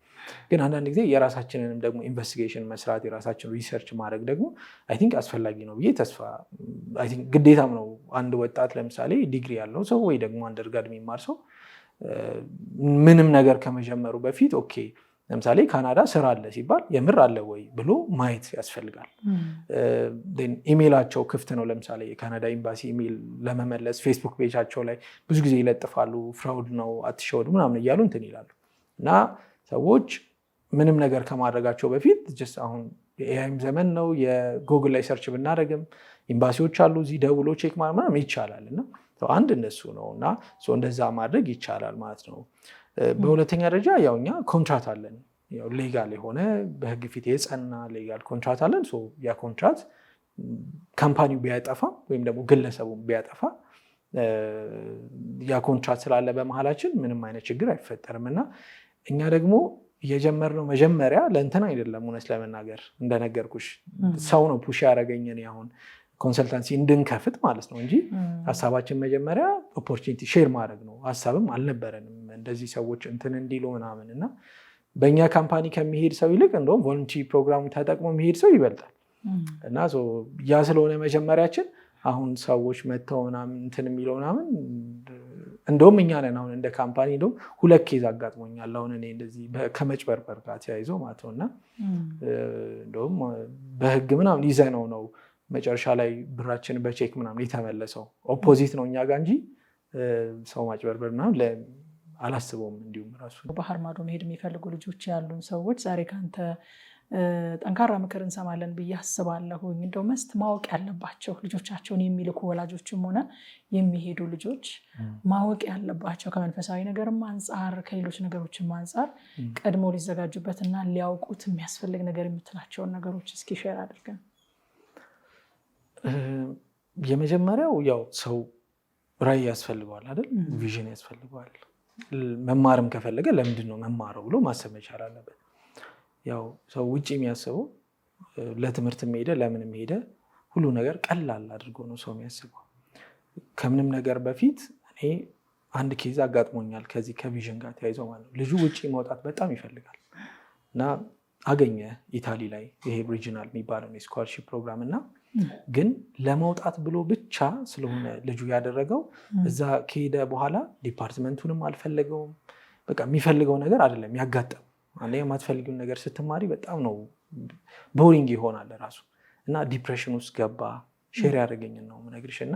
ግን አንዳንድ ጊዜ የራሳችንንም ደግሞ ኢንቨስቲጌሽን መስራት የራሳችን ሪሰርች ማድረግ ደግሞ አይ ቲንክ አስፈላጊ ነው ብዬ ግዴታም ነው። አንድ ወጣት ለምሳሌ ዲግሪ ያለው ሰው ወይ ደግሞ አንደርግራድ የሚማር ሰው ምንም ነገር ከመጀመሩ በፊት ኦኬ ለምሳሌ ካናዳ ስራ አለ ሲባል የምር አለ ወይ ብሎ ማየት ያስፈልጋል። ኢሜይላቸው ክፍት ነው። ለምሳሌ የካናዳ ኤምባሲ ኢሜይል ለመመለስ ፌስቡክ ፔጃቸው ላይ ብዙ ጊዜ ይለጥፋሉ፣ ፍራውድ ነው አትሸወዱ ምናምን እያሉ እንትን ይላሉ። እና ሰዎች ምንም ነገር ከማድረጋቸው በፊት አሁን የኤአይም ዘመን ነው፣ የጉግል ላይ ሰርች ብናደረግም ኤምባሲዎች አሉ እዚህ ደውሎ ቼክ ምናምን ይቻላል። እና አንድ እነሱ ነው እና እንደዛ ማድረግ ይቻላል ማለት ነው። በሁለተኛ ደረጃ ያው እኛ ኮንትራት አለን፣ ሌጋል የሆነ በህግ ፊት የጸና ሌጋል ኮንትራት አለን። ያ ኮንትራት ካምፓኒው ቢያጠፋ ወይም ደግሞ ግለሰቡ ቢያጠፋ ያ ኮንትራት ስላለ በመሀላችን ምንም አይነት ችግር አይፈጠርም። እና እኛ ደግሞ የጀመርነው መጀመሪያ ለእንትን አይደለም፣ እውነት ለመናገር እንደነገርኩሽ ሰው ነው ፑሽ ያደረገኝን አሁን ኮንሰልታንሲ እንድንከፍት ማለት ነው እንጂ ሀሳባችን መጀመሪያ ኦፖርቹኒቲ ሼር ማድረግ ነው። ሀሳብም አልነበረንም እንደዚህ ሰዎች እንትን እንዲሉ ምናምን። እና በእኛ ካምፓኒ ከሚሄድ ሰው ይልቅ እንደውም ቮለንተሪ ፕሮግራሙ ተጠቅሞ የሚሄድ ሰው ይበልጣል። እና ያ ስለሆነ መጀመሪያችን አሁን ሰዎች መጥተው ምናምን እንትን የሚለው ምናምን እንደውም እኛ ነን አሁን እንደ ካምፓኒ እንደውም 2 ኬዝ አጋጥሞኛል አሁን እኔ እንደዚህ ከመጭበርበር ጋር ተያይዞ ማለት ነው። እና እንደውም በህግ ምናምን ይዘነው ነው መጨረሻ ላይ ብራችን በቼክ ምናምን የተመለሰው። ኦፖዚት ነው እኛ ጋር እንጂ ሰው ማጭበርበር ምናምን አላስበውም። እንዲሁም ራሱ ባህር ማዶ መሄድ የሚፈልጉ ልጆች ያሉን ሰዎች ዛሬ ከአንተ ጠንካራ ምክር እንሰማለን ብዬ አስባለሁ። እንደው ማወቅ ያለባቸው ልጆቻቸውን የሚልኩ ወላጆችም ሆነ የሚሄዱ ልጆች ማወቅ ያለባቸው ከመንፈሳዊ ነገርም አንጻር ከሌሎች ነገሮችም አንጻር ቀድሞ ሊዘጋጁበትና ሊያውቁት የሚያስፈልግ ነገር የምትላቸውን ነገሮች እስኪ ሼር አድርገን። የመጀመሪያው ያው ሰው ራዕይ ያስፈልገዋል አይደል? ቪዥን ያስፈልገዋል። መማርም ከፈለገ ለምንድን ነው መማረው ብሎ ማሰብ መቻል አለበት። ያው ሰው ውጭ የሚያስበው ለትምህርት ሄደ ለምንም ሄደ ሁሉ ነገር ቀላል አድርጎ ነው ሰው የሚያስበው። ከምንም ነገር በፊት እኔ አንድ ኬዝ አጋጥሞኛል ከዚህ ከቪዥን ጋር ተያይዞ ማለት ነው። ልጁ ውጭ መውጣት በጣም ይፈልጋል እና አገኘ ኢታሊ ላይ ይሄ ሪጂናል የሚባለው የስኮላርሺፕ ፕሮግራም እና ግን ለመውጣት ብሎ ብቻ ስለሆነ ልጁ ያደረገው እዛ ከሄደ በኋላ ዲፓርትመንቱንም አልፈለገውም። በቃ የሚፈልገው ነገር አይደለም ያጋጠመው። አንደኛ የማትፈልጊውን ነገር ስትማሪ በጣም ነው ቦሪንግ ይሆናል ራሱ እና ዲፕሬሽን ውስጥ ገባ። ሼር ያደረገኝን ነው የምነግርሽ። እና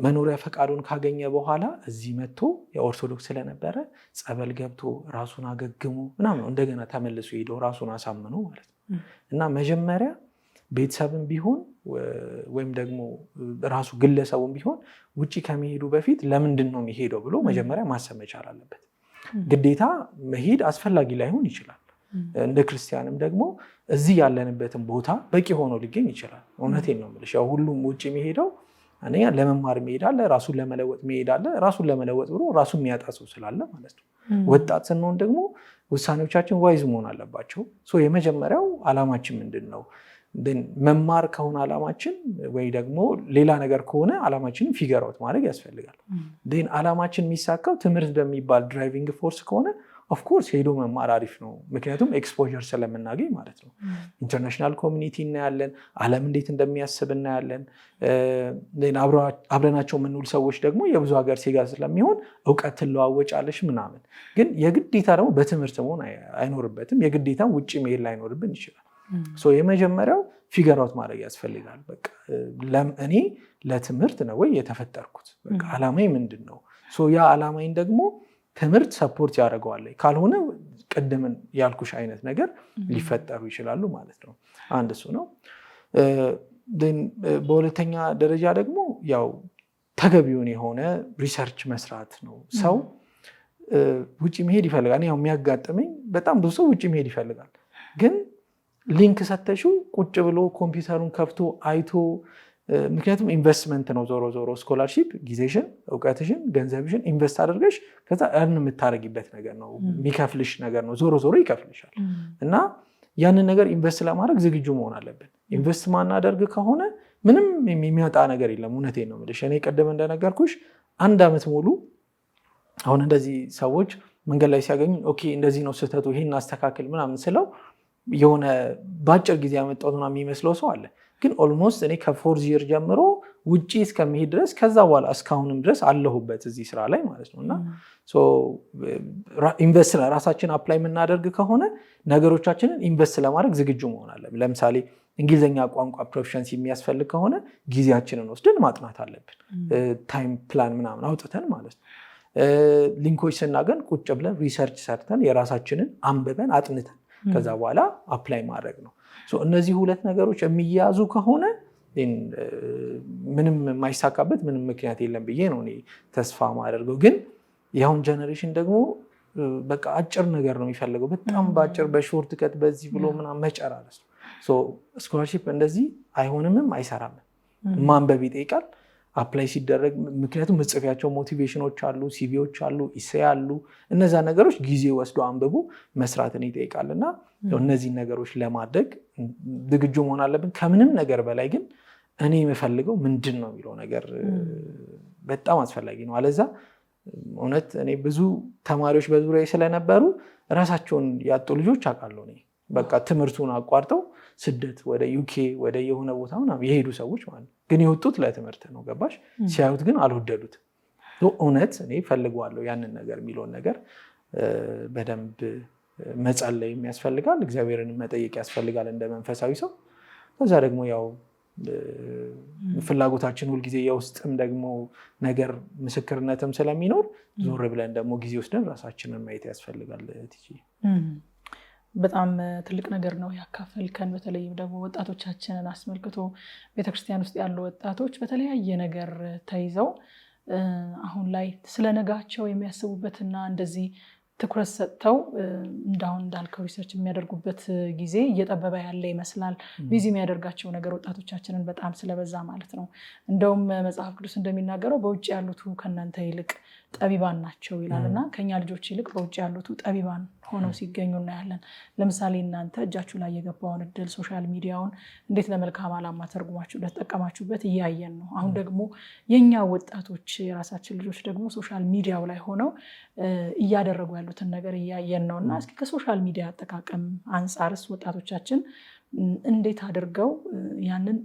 መኖሪያ ፈቃዱን ካገኘ በኋላ እዚህ መጥቶ የኦርቶዶክስ ስለነበረ ጸበል ገብቶ ራሱን አገግሞ ምናምን እንደገና ተመልሶ ሄዶ ራሱን አሳምኖ ማለት ነው። እና መጀመሪያ ቤተሰብም ቢሆን ወይም ደግሞ ራሱ ግለሰቡም ቢሆን ውጭ ከመሄዱ በፊት ለምንድን ነው የሚሄደው ብሎ መጀመሪያ ማሰብ መቻል አለበት። ግዴታ መሄድ አስፈላጊ ላይሆን ይችላል። እንደ ክርስቲያንም ደግሞ እዚህ ያለንበትን ቦታ በቂ ሆኖ ሊገኝ ይችላል። እውነቴን ነው የምልሽ። ያው ሁሉም ውጭ የሚሄደው አንደኛ ለመማር መሄዳለ፣ ራሱን ለመለወጥ መሄዳለ። ራሱን ለመለወጥ ብሎ ራሱን የሚያጣ ሰው ስላለ ማለት ነው። ወጣት ስንሆን ደግሞ ውሳኔዎቻችን ዋይዝ መሆን አለባቸው። የመጀመሪያው አላማችን ምንድን ነው? መማር ከሆነ አላማችን ወይ ደግሞ ሌላ ነገር ከሆነ አላማችንን ፊገር አውት ማድረግ ያስፈልጋል። አላማችን የሚሳካው ትምህርት በሚባል ድራይቪንግ ፎርስ ከሆነ ኦፍኮርስ ሄዶ መማር አሪፍ ነው። ምክንያቱም ኤክስፖዠር ስለምናገኝ ማለት ነው። ኢንተርናሽናል ኮሚኒቲ እናያለን፣ ዓለም እንዴት እንደሚያስብ እናያለን። አብረናቸው የምንውል ሰዎች ደግሞ የብዙ ሀገር ዜጋ ስለሚሆን እውቀት ትለዋወጫለሽ ምናምን። ግን የግዴታ ደግሞ በትምህርት መሆን አይኖርበትም። የግዴታ ውጭ መሄድ ላይኖርብን ይችላል። የመጀመሪያው ፊገር አውት ማድረግ ያስፈልጋል። በቃ እኔ ለትምህርት ነው ወይ የተፈጠርኩት? በቃ ዓላማዬ ምንድን ነው? ያ ዓላማዬን ደግሞ ትምህርት ሰፖርት ያደርገዋል። ካልሆነ ቅድምን ያልኩሽ አይነት ነገር ሊፈጠሩ ይችላሉ ማለት ነው። አንድ እሱ ነው። በሁለተኛ ደረጃ ደግሞ ያው ተገቢውን የሆነ ሪሰርች መስራት ነው። ሰው ውጭ መሄድ ይፈልጋል። ያው የሚያጋጥመኝ በጣም ብዙ ሰው ውጭ መሄድ ይፈልጋል። ግን ሊንክ ሰተሽው ቁጭ ብሎ ኮምፒውተሩን ከፍቶ አይቶ፣ ምክንያቱም ኢንቨስትመንት ነው። ዞሮ ዞሮ ስኮላርሺፕ ጊዜሽን፣ እውቀትሽን፣ ገንዘብሽን ኢንቨስት አድርገሽ ከዛ እርን የምታደርጊበት ነገር ነው። የሚከፍልሽ ነገር ነው። ዞሮ ዞሮ ይከፍልሻል። እና ያንን ነገር ኢንቨስት ለማድረግ ዝግጁ መሆን አለብን። ኢንቨስት ማናደርግ ከሆነ ምንም የሚመጣ ነገር የለም። እውነቴን ነው የምልሽ። እኔ ቀደም እንደነገርኩሽ 1 ዓመት ሙሉ አሁን እንደዚህ ሰዎች መንገድ ላይ ሲያገኙ ኦኬ እንደዚህ ነው ስህተቱ ይሄን አስተካክል ምናምን ስለው የሆነ በአጭር ጊዜ ያመጣሁት የሚመስለው ሰው አለ። ግን ኦልሞስት እኔ ከ4th year ጀምሮ ውጭ እስከሚሄድ ድረስ ከዛ በኋላ እስካሁንም ድረስ አለሁበት እዚህ ስራ ላይ ማለት ነው። እና ኢንቨስት ራሳችን አፕላይ የምናደርግ ከሆነ ነገሮቻችንን ኢንቨስት ለማድረግ ዝግጁ መሆን አለብን። ለምሳሌ እንግሊዝኛ ቋንቋ ፕሮፊሸንሲ የሚያስፈልግ ከሆነ ጊዜያችንን ወስደን ማጥናት አለብን። ታይም ፕላን ምናምን አውጥተን ማለት ነው። ሊንኮች ስናገን ቁጭ ብለን ሪሰርች ሰርተን የራሳችንን አንብበን አጥንተን ከዛ በኋላ አፕላይ ማድረግ ነው። እነዚህ 2 ነገሮች የሚያዙ ከሆነ ምንም የማይሳካበት ምንም ምክንያት የለም ብዬ ነው እኔ ተስፋ ማደርገው። ግን ያሁን ጀነሬሽን ደግሞ በቃ አጭር ነገር ነው የሚፈልገው። በጣም በአጭር በሾርት ከት በዚህ ብሎ ምናምን መጨራረስ ነው። ስኮላርሺፕ እንደዚህ አይሆንምም አይሰራምም። ማንበብ ይጠይቃል አፕላይ ሲደረግ። ምክንያቱም መጽፊያቸው ሞቲቬሽኖች አሉ፣ ሲቪዎች አሉ፣ ኢሴ አሉ። እነዛ ነገሮች ጊዜ ወስዶ አንብቦ መስራትን ይጠይቃል። እና እነዚህን ነገሮች ለማድረግ ዝግጁ መሆን አለብን። ከምንም ነገር በላይ ግን እኔ የምፈልገው ምንድን ነው የሚለው ነገር በጣም አስፈላጊ ነው። አለዛ እውነት እኔ ብዙ ተማሪዎች በዙሪያ ስለነበሩ ራሳቸውን ያጡ ልጆች አውቃለሁ። እኔ በቃ ትምህርቱን አቋርጠው ስደት ወደ ዩኬ ወደ የሆነ ቦታ ምናምን የሄዱ ሰዎች ማለት ነው። ግን የወጡት ለትምህርት ነው ገባሽ? ሲያዩት ግን አልወደዱትም። እውነት እኔ ፈልገዋለሁ ያንን ነገር የሚለውን ነገር በደንብ መጸለይ ያስፈልጋል። እግዚአብሔርን መጠየቅ ያስፈልጋል እንደ መንፈሳዊ ሰው። ከዛ ደግሞ ያው ፍላጎታችን ሁልጊዜ የውስጥም ደግሞ ነገር ምስክርነትም ስለሚኖር ዞር ብለን ደግሞ ጊዜ ወስደን ራሳችንን ማየት ያስፈልጋል። በጣም ትልቅ ነገር ነው ያካፈልከን። በተለይም ደግሞ ወጣቶቻችንን አስመልክቶ ቤተክርስቲያን ውስጥ ያሉ ወጣቶች በተለያየ ነገር ተይዘው አሁን ላይ ስለነጋቸው የሚያስቡበትና እንደዚህ ትኩረት ሰጥተው እንዳሁን እንዳልከው ሪሰርች የሚያደርጉበት ጊዜ እየጠበበ ያለ ይመስላል። ቢዚ የሚያደርጋቸው ነገር ወጣቶቻችንን በጣም ስለበዛ ማለት ነው። እንደውም መጽሐፍ ቅዱስ እንደሚናገረው በውጭ ያሉት ከእናንተ ይልቅ ጠቢባን ናቸው ይላል እና ከኛ ልጆች ይልቅ በውጭ ያሉት ጠቢባን ሆነው ሲገኙ እናያለን። ለምሳሌ እናንተ እጃችሁ ላይ የገባውን እድል ሶሻል ሚዲያውን እንዴት ለመልካም ዓላማ ተርጉማችሁ እንደተጠቀማችሁበት እያየን ነው። አሁን ደግሞ የኛ ወጣቶች የራሳችን ልጆች ደግሞ ሶሻል ሚዲያው ላይ ሆነው እያደረጉ ያሉትን ነገር እያየን ነው እና እስኪ ከሶሻል ሚዲያ አጠቃቀም አንጻርስ ወጣቶቻችን እንዴት አድርገው ያንን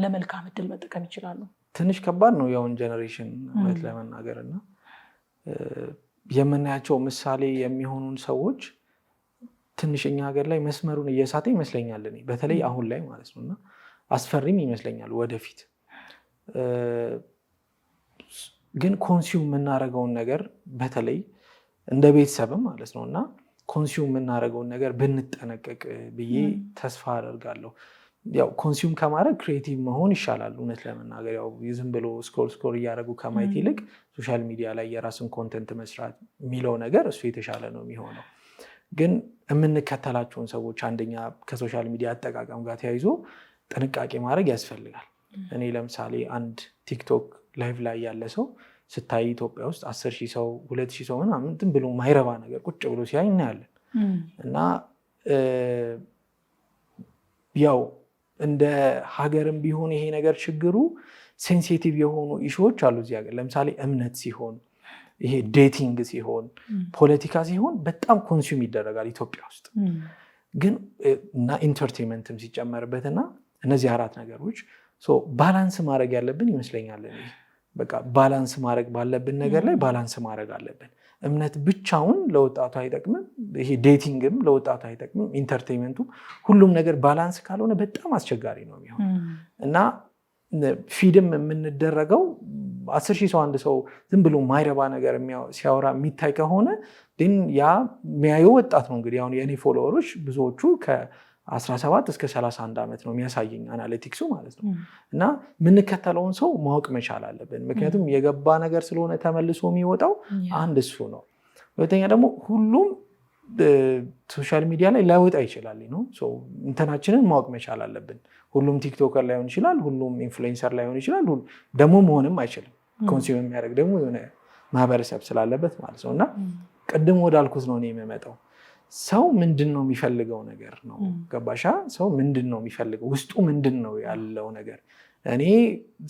ለመልካም እድል መጠቀም ይችላሉ? ትንሽ ከባድ ነው የአሁን ጀነሬሽን እውነት ለመናገር እና የምናያቸው ምሳሌ የሚሆኑን ሰዎች ትንሽ እኛ ሀገር ላይ መስመሩን እየሳተ ይመስለኛል። እኔ በተለይ አሁን ላይ ማለት ነው እና አስፈሪም ይመስለኛል ወደፊት። ግን ኮንሱም የምናደርገውን ነገር በተለይ እንደ ቤተሰብም ማለት ነው እና ኮንሱም የምናደርገውን ነገር ብንጠነቀቅ ብዬ ተስፋ አደርጋለሁ። ያው ኮንሱም ከማድረግ ክሬቲቭ መሆን ይሻላል እውነት ለመናገር። ያው ዝም ብሎ ስክሮል እያደረጉ ከማየት ይልቅ ሶሻል ሚዲያ ላይ የራስን ኮንተንት መስራት የሚለው ነገር እሱ የተሻለ ነው የሚሆነው። ግን የምንከተላቸውን ሰዎች አንደኛ ከሶሻል ሚዲያ አጠቃቀም ጋር ተያይዞ ጥንቃቄ ማድረግ ያስፈልጋል። እኔ ለምሳሌ አንድ ቲክቶክ ላይቭ ላይ ያለ ሰው ስታይ ኢትዮጵያ ውስጥ 10,000 ሰው 2,000 ሰው ምናምን ዝም ብሎ ማይረባ ነገር ቁጭ ብሎ ሲያይ እናያለን እና ያው እንደ ሀገርም ቢሆን ይሄ ነገር ችግሩ ሴንሲቲቭ የሆኑ ኢሹዎች አሉ እዚህ ሀገር። ለምሳሌ እምነት ሲሆን፣ ይሄ ዴቲንግ ሲሆን፣ ፖለቲካ ሲሆን በጣም ኮንሱም ይደረጋል ኢትዮጵያ ውስጥ። ግን እና ኢንተርቴንመንትም ሲጨመርበት እና እነዚህ 4 ነገሮች ባላንስ ማድረግ ያለብን ይመስለኛል። በቃ ባላንስ ማድረግ ባለብን ነገር ላይ ባላንስ ማድረግ አለብን። እምነት ብቻውን ለወጣቱ አይጠቅምም። ይሄ ዴቲንግም ለወጣቱ አይጠቅምም። ኢንተርቴንመንቱም ሁሉም ነገር ባላንስ ካልሆነ በጣም አስቸጋሪ ነው የሚሆነው እና ፊድም የምንደረገው 10,000 ሰው አንድ ሰው ዝም ብሎ ማይረባ ነገር ሲያወራ የሚታይ ከሆነ ግን ያ የሚያየው ወጣት ነው። እንግዲህ አሁን የኔ ፎሎወሮች ብዙዎቹ ከ17 እስከ 31 ዓመት ነው የሚያሳየኝ አናሊቲክሱ ማለት ነው እና የምንከተለውን ሰው ማወቅ መቻል አለብን። ምክንያቱም የገባ ነገር ስለሆነ ተመልሶ የሚወጣው አንድ እሱ ነው። ሁለተኛ ደግሞ ሁሉም ሶሻል ሚዲያ ላይ ላይወጣ ይችላል ነው እንትናችንን ማወቅ መቻል አለብን። ሁሉም ቲክቶከር ላይሆን ይችላል፣ ሁሉም ኢንፍሉዌንሰር ላይሆን ይችላል፣ ደግሞ መሆንም አይችልም። ኮንሱም የሚያደርግ ደግሞ የሆነ ማህበረሰብ ስላለበት ማለት ነው እና ቅድም ወዳልኩት ነው እኔ የምመጣው። ሰው ምንድን ነው የሚፈልገው ነገር ነው ገባሻ? ሰው ምንድን ነው የሚፈልገው? ውስጡ ምንድን ነው ያለው ነገር? እኔ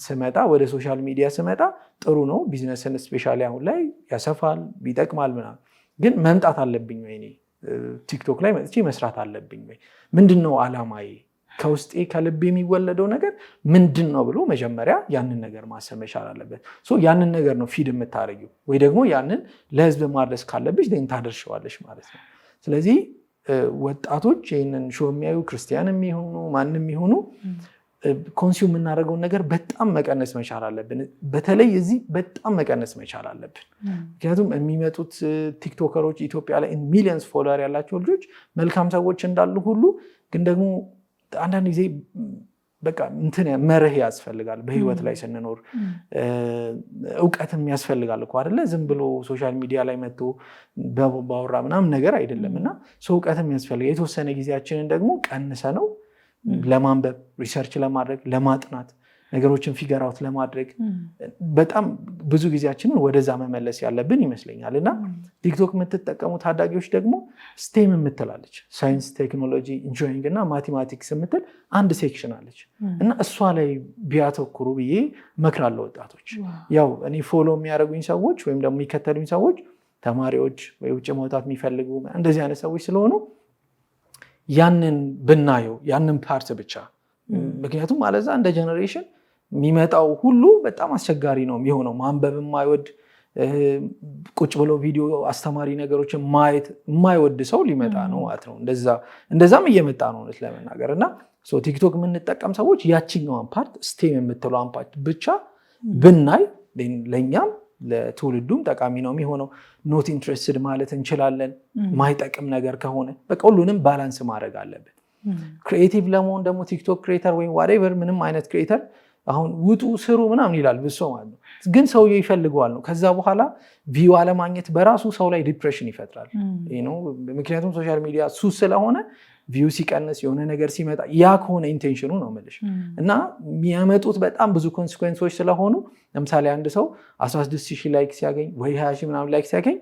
ስመጣ ወደ ሶሻል ሚዲያ ስመጣ ጥሩ ነው፣ ቢዝነስን ስፔሻሊ አሁን ላይ ያሰፋል፣ ይጠቅማል ምናምን። ግን መምጣት አለብኝ ወይ? እኔ ቲክቶክ ላይ መጥቼ መስራት አለብኝ ወይ? ምንድን ነው አላማዬ? ከውስጤ ከልብ የሚወለደው ነገር ምንድን ነው ብሎ መጀመሪያ ያንን ነገር ማሰብ መቻል አለበት። ያንን ነገር ነው ፊድ የምታደርጊው ወይ ደግሞ ያንን ለህዝብ ማድረስ ካለብሽ ታደርሸዋለሽ ማለት ነው። ስለዚህ ወጣቶች ይህንን ሾው የሚያዩ ክርስቲያን የሚሆኑ ማንም የሚሆኑ ኮንሱም የምናደርገውን ነገር በጣም መቀነስ መቻል አለብን። በተለይ እዚህ በጣም መቀነስ መቻል አለብን። ምክንያቱም የሚመጡት ቲክቶከሮች ኢትዮጵያ ላይ ሚሊየንስ ፎሎወር ያላቸው ልጆች መልካም ሰዎች እንዳሉ ሁሉ ግን ደግሞ አንዳንድ ጊዜ በቃ እንትን መርህ ያስፈልጋል። በህይወት ላይ ስንኖር እውቀትም ያስፈልጋል እኮ አይደለ? ዝም ብሎ ሶሻል ሚዲያ ላይ መጥቶ ባወራ ምናምን ነገር አይደለም እና እውቀትም ያስፈልጋል። የተወሰነ ጊዜያችንን ደግሞ ቀንሰ ነው ለማንበብ፣ ሪሰርች ለማድረግ፣ ለማጥናት፣ ነገሮችን ፊገር አውት ለማድረግ በጣም ብዙ ጊዜያችንን ወደዛ መመለስ ያለብን ይመስለኛል። እና ቲክቶክ የምትጠቀሙ ታዳጊዎች ደግሞ ስቴም የምትላለች ሳይንስ፣ ቴክኖሎጂ፣ ኢንጂነሪንግ እና ማቴማቲክስ የምትል አንድ ሴክሽን አለች እና እሷ ላይ ቢያተኩሩ ብዬ እመክራለሁ ወጣቶች። ያው እኔ ፎሎ የሚያደርጉኝ ሰዎች ወይም ደግሞ የሚከተሉኝ ሰዎች ተማሪዎች ወይ ውጭ መውጣት የሚፈልጉ እንደዚህ አይነት ሰዎች ስለሆኑ ያንን ብናየው ያንን ፓርት ብቻ ምክንያቱም አለዛ እንደ ጀነሬሽን የሚመጣው ሁሉ በጣም አስቸጋሪ ነው የሚሆነው። ማንበብ የማይወድ ቁጭ ብሎ ቪዲዮ አስተማሪ ነገሮችን ማየት የማይወድ ሰው ሊመጣ ነው ማለት ነው። እንደዛም እየመጣ ነው እውነት ለመናገር እና ቲክቶክ የምንጠቀም ሰዎች ያችኛዋን ፓርት ስቴም የምትለዋን ፓርት ብቻ ብናይ ለእኛም ለትውልዱም ጠቃሚ ነው የሚሆነው። ኖት ኢንትረስትድ ማለት እንችላለን ማይጠቅም ነገር ከሆነ በቃ ሁሉንም ባላንስ ማድረግ አለብን። ክሪኤቲቭ ለመሆን ደግሞ ቲክቶክ ክሬተር ወይም ዋትኤቨር ምንም አይነት ክሬተር አሁን ውጡ ስሩ ምናምን ይላል ብሶ ማለት ነው። ግን ሰውየው ይፈልገዋል ነው። ከዛ በኋላ ቪው አለማግኘት በራሱ ሰው ላይ ዲፕሬሽን ይፈጥራል። ምክንያቱም ሶሻል ሚዲያ ሱስ ስለሆነ ቪው ሲቀንስ የሆነ ነገር ሲመጣ ያ ከሆነ ኢንቴንሽኑ ነው የምልሽ እና የሚያመጡት በጣም ብዙ ኮንሲኩዌንሶች ስለሆኑ ለምሳሌ አንድ ሰው 16,000 ላይክ ሲያገኝ ወይ 20,000 ምናምን ላይክ ሲያገኝ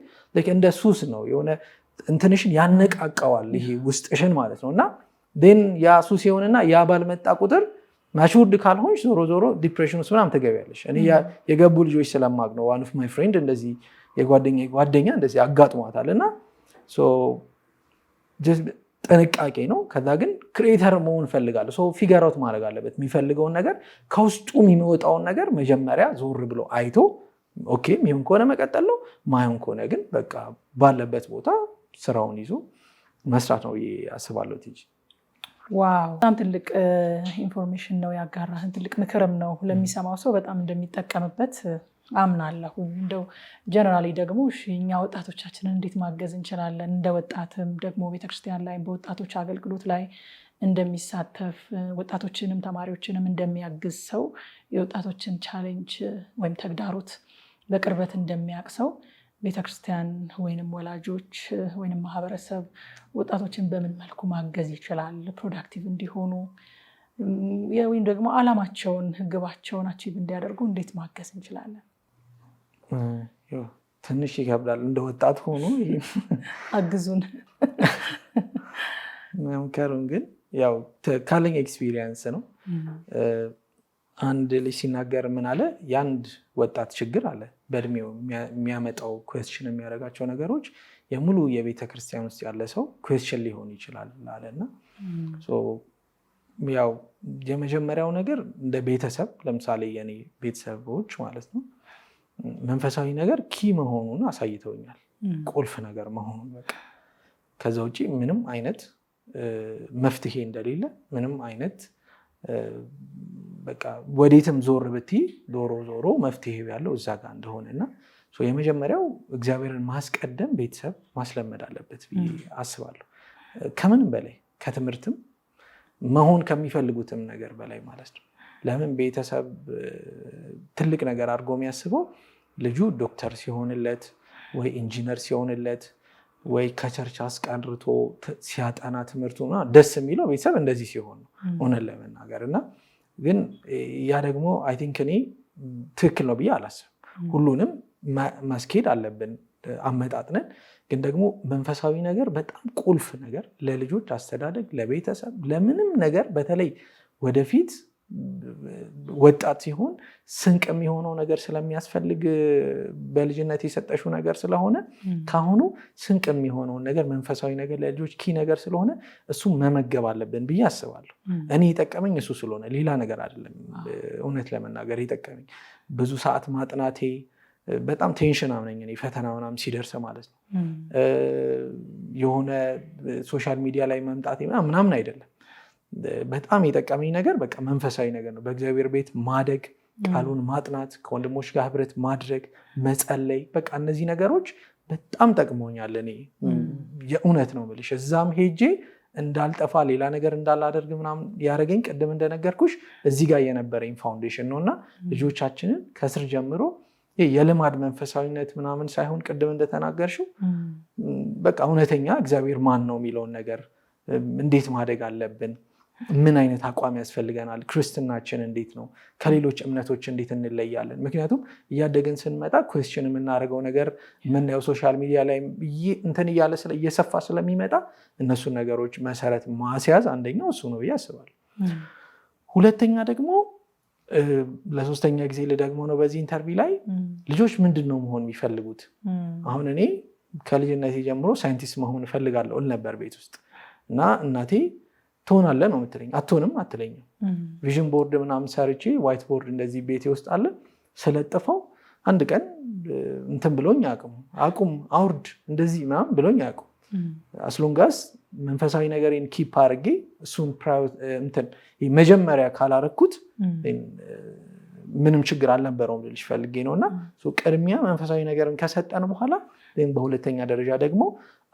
እንደ ሱስ ነው የሆነ እንትንሽን ያነቃቀዋል ይሄ ውስጥሽን ማለት ነው። እና ያ ሱስ የሆነና ያ ባልመጣ ቁጥር ማቹርድ ካልሆንሽ ዞሮ ዞሮ ዲፕሬሽን ውስጥ ምናምን ትገቢያለሽ። እኔ የገቡ ልጆች ስለማቅ ነው። ዋን ኦፍ ማይ ፍሬንድ እንደዚህ የጓደኛ እንደዚህ አጋጥሟታል እና ጥንቃቄ ነው። ከዛ ግን ክሬተር መሆን ፈልጋለሁ ሰው ፊገር አውት ማድረግ አለበት። የሚፈልገውን ነገር ከውስጡ የሚወጣውን ነገር መጀመሪያ ዞር ብሎ አይቶ ኦኬ የሚሆን ከሆነ መቀጠል ነው፣ ማይሆን ከሆነ ግን በቃ ባለበት ቦታ ስራውን ይዞ መስራት ነው አስባለሁ። ቲጂ ዋው በጣም ትልቅ ኢንፎርሜሽን ነው ያጋራህን፣ ትልቅ ምክርም ነው ለሚሰማው ሰው በጣም እንደሚጠቀምበት አምናለሁ። እንደው ጀነራሊ ደግሞ እኛ ወጣቶቻችንን እንዴት ማገዝ እንችላለን? እንደ ወጣትም ደግሞ ቤተክርስቲያን ላይ በወጣቶች አገልግሎት ላይ እንደሚሳተፍ ወጣቶችንም ተማሪዎችንም እንደሚያግዝ ሰው የወጣቶችን ቻሌንጅ ወይም ተግዳሮት በቅርበት እንደሚያውቅ ሰው ቤተክርስቲያን ወይንም ወላጆች ወይንም ማህበረሰብ ወጣቶችን በምን መልኩ ማገዝ ይችላል ፕሮዳክቲቭ እንዲሆኑ ወይም ደግሞ ዓላማቸውን ግባቸውን አቺቭ እንዲያደርጉ እንዴት ማገዝ እንችላለን? ትንሽ ይከብዳል እንደ ወጣት ሆኖ አግዙን መምከሩን። ግን ያው ካለኝ ኤክስፒሪየንስ ነው። አንድ ልጅ ሲናገር ምን አለ፣ የአንድ ወጣት ችግር አለ በእድሜው የሚያመጣው ኩዌስችን የሚያደርጋቸው ነገሮች የሙሉ የቤተክርስቲያን ውስጥ ያለ ሰው ኩዌስችን ሊሆን ይችላል አለና ያው የመጀመሪያው ነገር እንደ ቤተሰብ ለምሳሌ የኔ ቤተሰቦች ማለት ነው መንፈሳዊ ነገር ኪ መሆኑን አሳይተውኛል። ቁልፍ ነገር መሆኑን በቃ ከዛ ውጭ ምንም አይነት መፍትሄ እንደሌለ ምንም አይነት በቃ ወዴትም ዞር ብትይ ዞሮ መፍትሄ ያለው እዛ ጋር እንደሆነና የመጀመሪያው እግዚአብሔርን ማስቀደም ቤተሰብ ማስለመድ አለበት ብዬ አስባለሁ። ከምንም በላይ ከትምህርትም መሆን ከሚፈልጉትም ነገር በላይ ማለት ነው። ለምን ቤተሰብ ትልቅ ነገር አድርጎ የሚያስበው ልጁ ዶክተር ሲሆንለት ወይ ኢንጂነር ሲሆንለት ወይ ከቸርች አስቀርቶ ሲያጠና ትምህርቱ ደስ የሚለው ቤተሰብ እንደዚህ ሲሆን ነው ሆነን ለመናገር እና ግን ያ ደግሞ አይ ቲንክ እኔ ትክክል ነው ብዬ አላስብም። ሁሉንም ማስኬድ አለብን አመጣጥነን። ግን ደግሞ መንፈሳዊ ነገር በጣም ቁልፍ ነገር ለልጆች አስተዳደግ፣ ለቤተሰብ፣ ለምንም ነገር በተለይ ወደፊት ወጣት ሲሆን ስንቅ የሚሆነው ነገር ስለሚያስፈልግ በልጅነት የሰጠሽው ነገር ስለሆነ ካሁኑ ስንቅ የሚሆነውን ነገር መንፈሳዊ ነገር ለልጆች ኪ ነገር ስለሆነ እሱ መመገብ አለብን ብዬ አስባለሁ። እኔ የጠቀመኝ እሱ ስለሆነ ሌላ ነገር አይደለም። እውነት ለመናገር የጠቀመኝ ብዙ ሰዓት ማጥናቴ በጣም ቴንሽን አምነኝ እኔ ፈተና ምናምን ሲደርስ ማለት ነው። የሆነ ሶሻል ሚዲያ ላይ መምጣቴ ምናምን አይደለም። በጣም የጠቀመኝ ነገር በቃ መንፈሳዊ ነገር ነው። በእግዚአብሔር ቤት ማደግ፣ ቃሉን ማጥናት፣ ከወንድሞች ጋር ህብረት ማድረግ፣ መጸለይ፣ በቃ እነዚህ ነገሮች በጣም ጠቅሞኛል። እኔ የእውነት ነው የምልሽ እዛም ሄጄ እንዳልጠፋ ሌላ ነገር እንዳላደርግ ምናምን ያደረገኝ ቅድም እንደነገርኩሽ እዚህ ጋር የነበረኝ ፋውንዴሽን ነው እና ልጆቻችንን ከስር ጀምሮ የልማድ መንፈሳዊነት ምናምን ሳይሆን ቅድም እንደተናገርሽው በቃ እውነተኛ እግዚአብሔር ማን ነው የሚለውን ነገር እንዴት ማደግ አለብን፣ ምን አይነት አቋም ያስፈልገናል፣ ክርስትናችን እንዴት ነው፣ ከሌሎች እምነቶች እንዴት እንለያለን። ምክንያቱም እያደግን ስንመጣ ኩዌስችን የምናደርገው ነገር የምናየው ሶሻል ሚዲያ ላይ እንትን እያለ እየሰፋ ስለሚመጣ እነሱን ነገሮች መሰረት ማስያዝ አንደኛው እሱ ነው ብዬ አስባለሁ። ሁለተኛ ደግሞ ለሶስተኛ ጊዜ ልደግሞ ነው በዚህ ኢንተርቪው ላይ ልጆች ምንድን ነው መሆን የሚፈልጉት? አሁን እኔ ከልጅነቴ ጀምሮ ሳይንቲስት መሆን እፈልጋለሁ እል ነበር ቤት ውስጥ እና እናቴ ትሆናለህ ነው የምትለኝ፣ አትሆንም አትለኝም። ቪዥን ቦርድ ምናምን ሰርቼ ዋይት ቦርድ እንደዚህ ቤቴ ውስጥ አለ ስለጥፈው አንድ ቀን እንትን ብሎኝ አቁም አውርድ እንደዚህ ምናምን ብሎኝ አያውቁም። አስሎንጋስ መንፈሳዊ ነገሬን ኪፕ አድርጌ እሱን መጀመሪያ ካላረኩት ምንም ችግር አልነበረውም ልልሽ ፈልጌ ነውና ቅድሚያ መንፈሳዊ ነገርን ከሰጠን በኋላ በሁለተኛ ደረጃ ደግሞ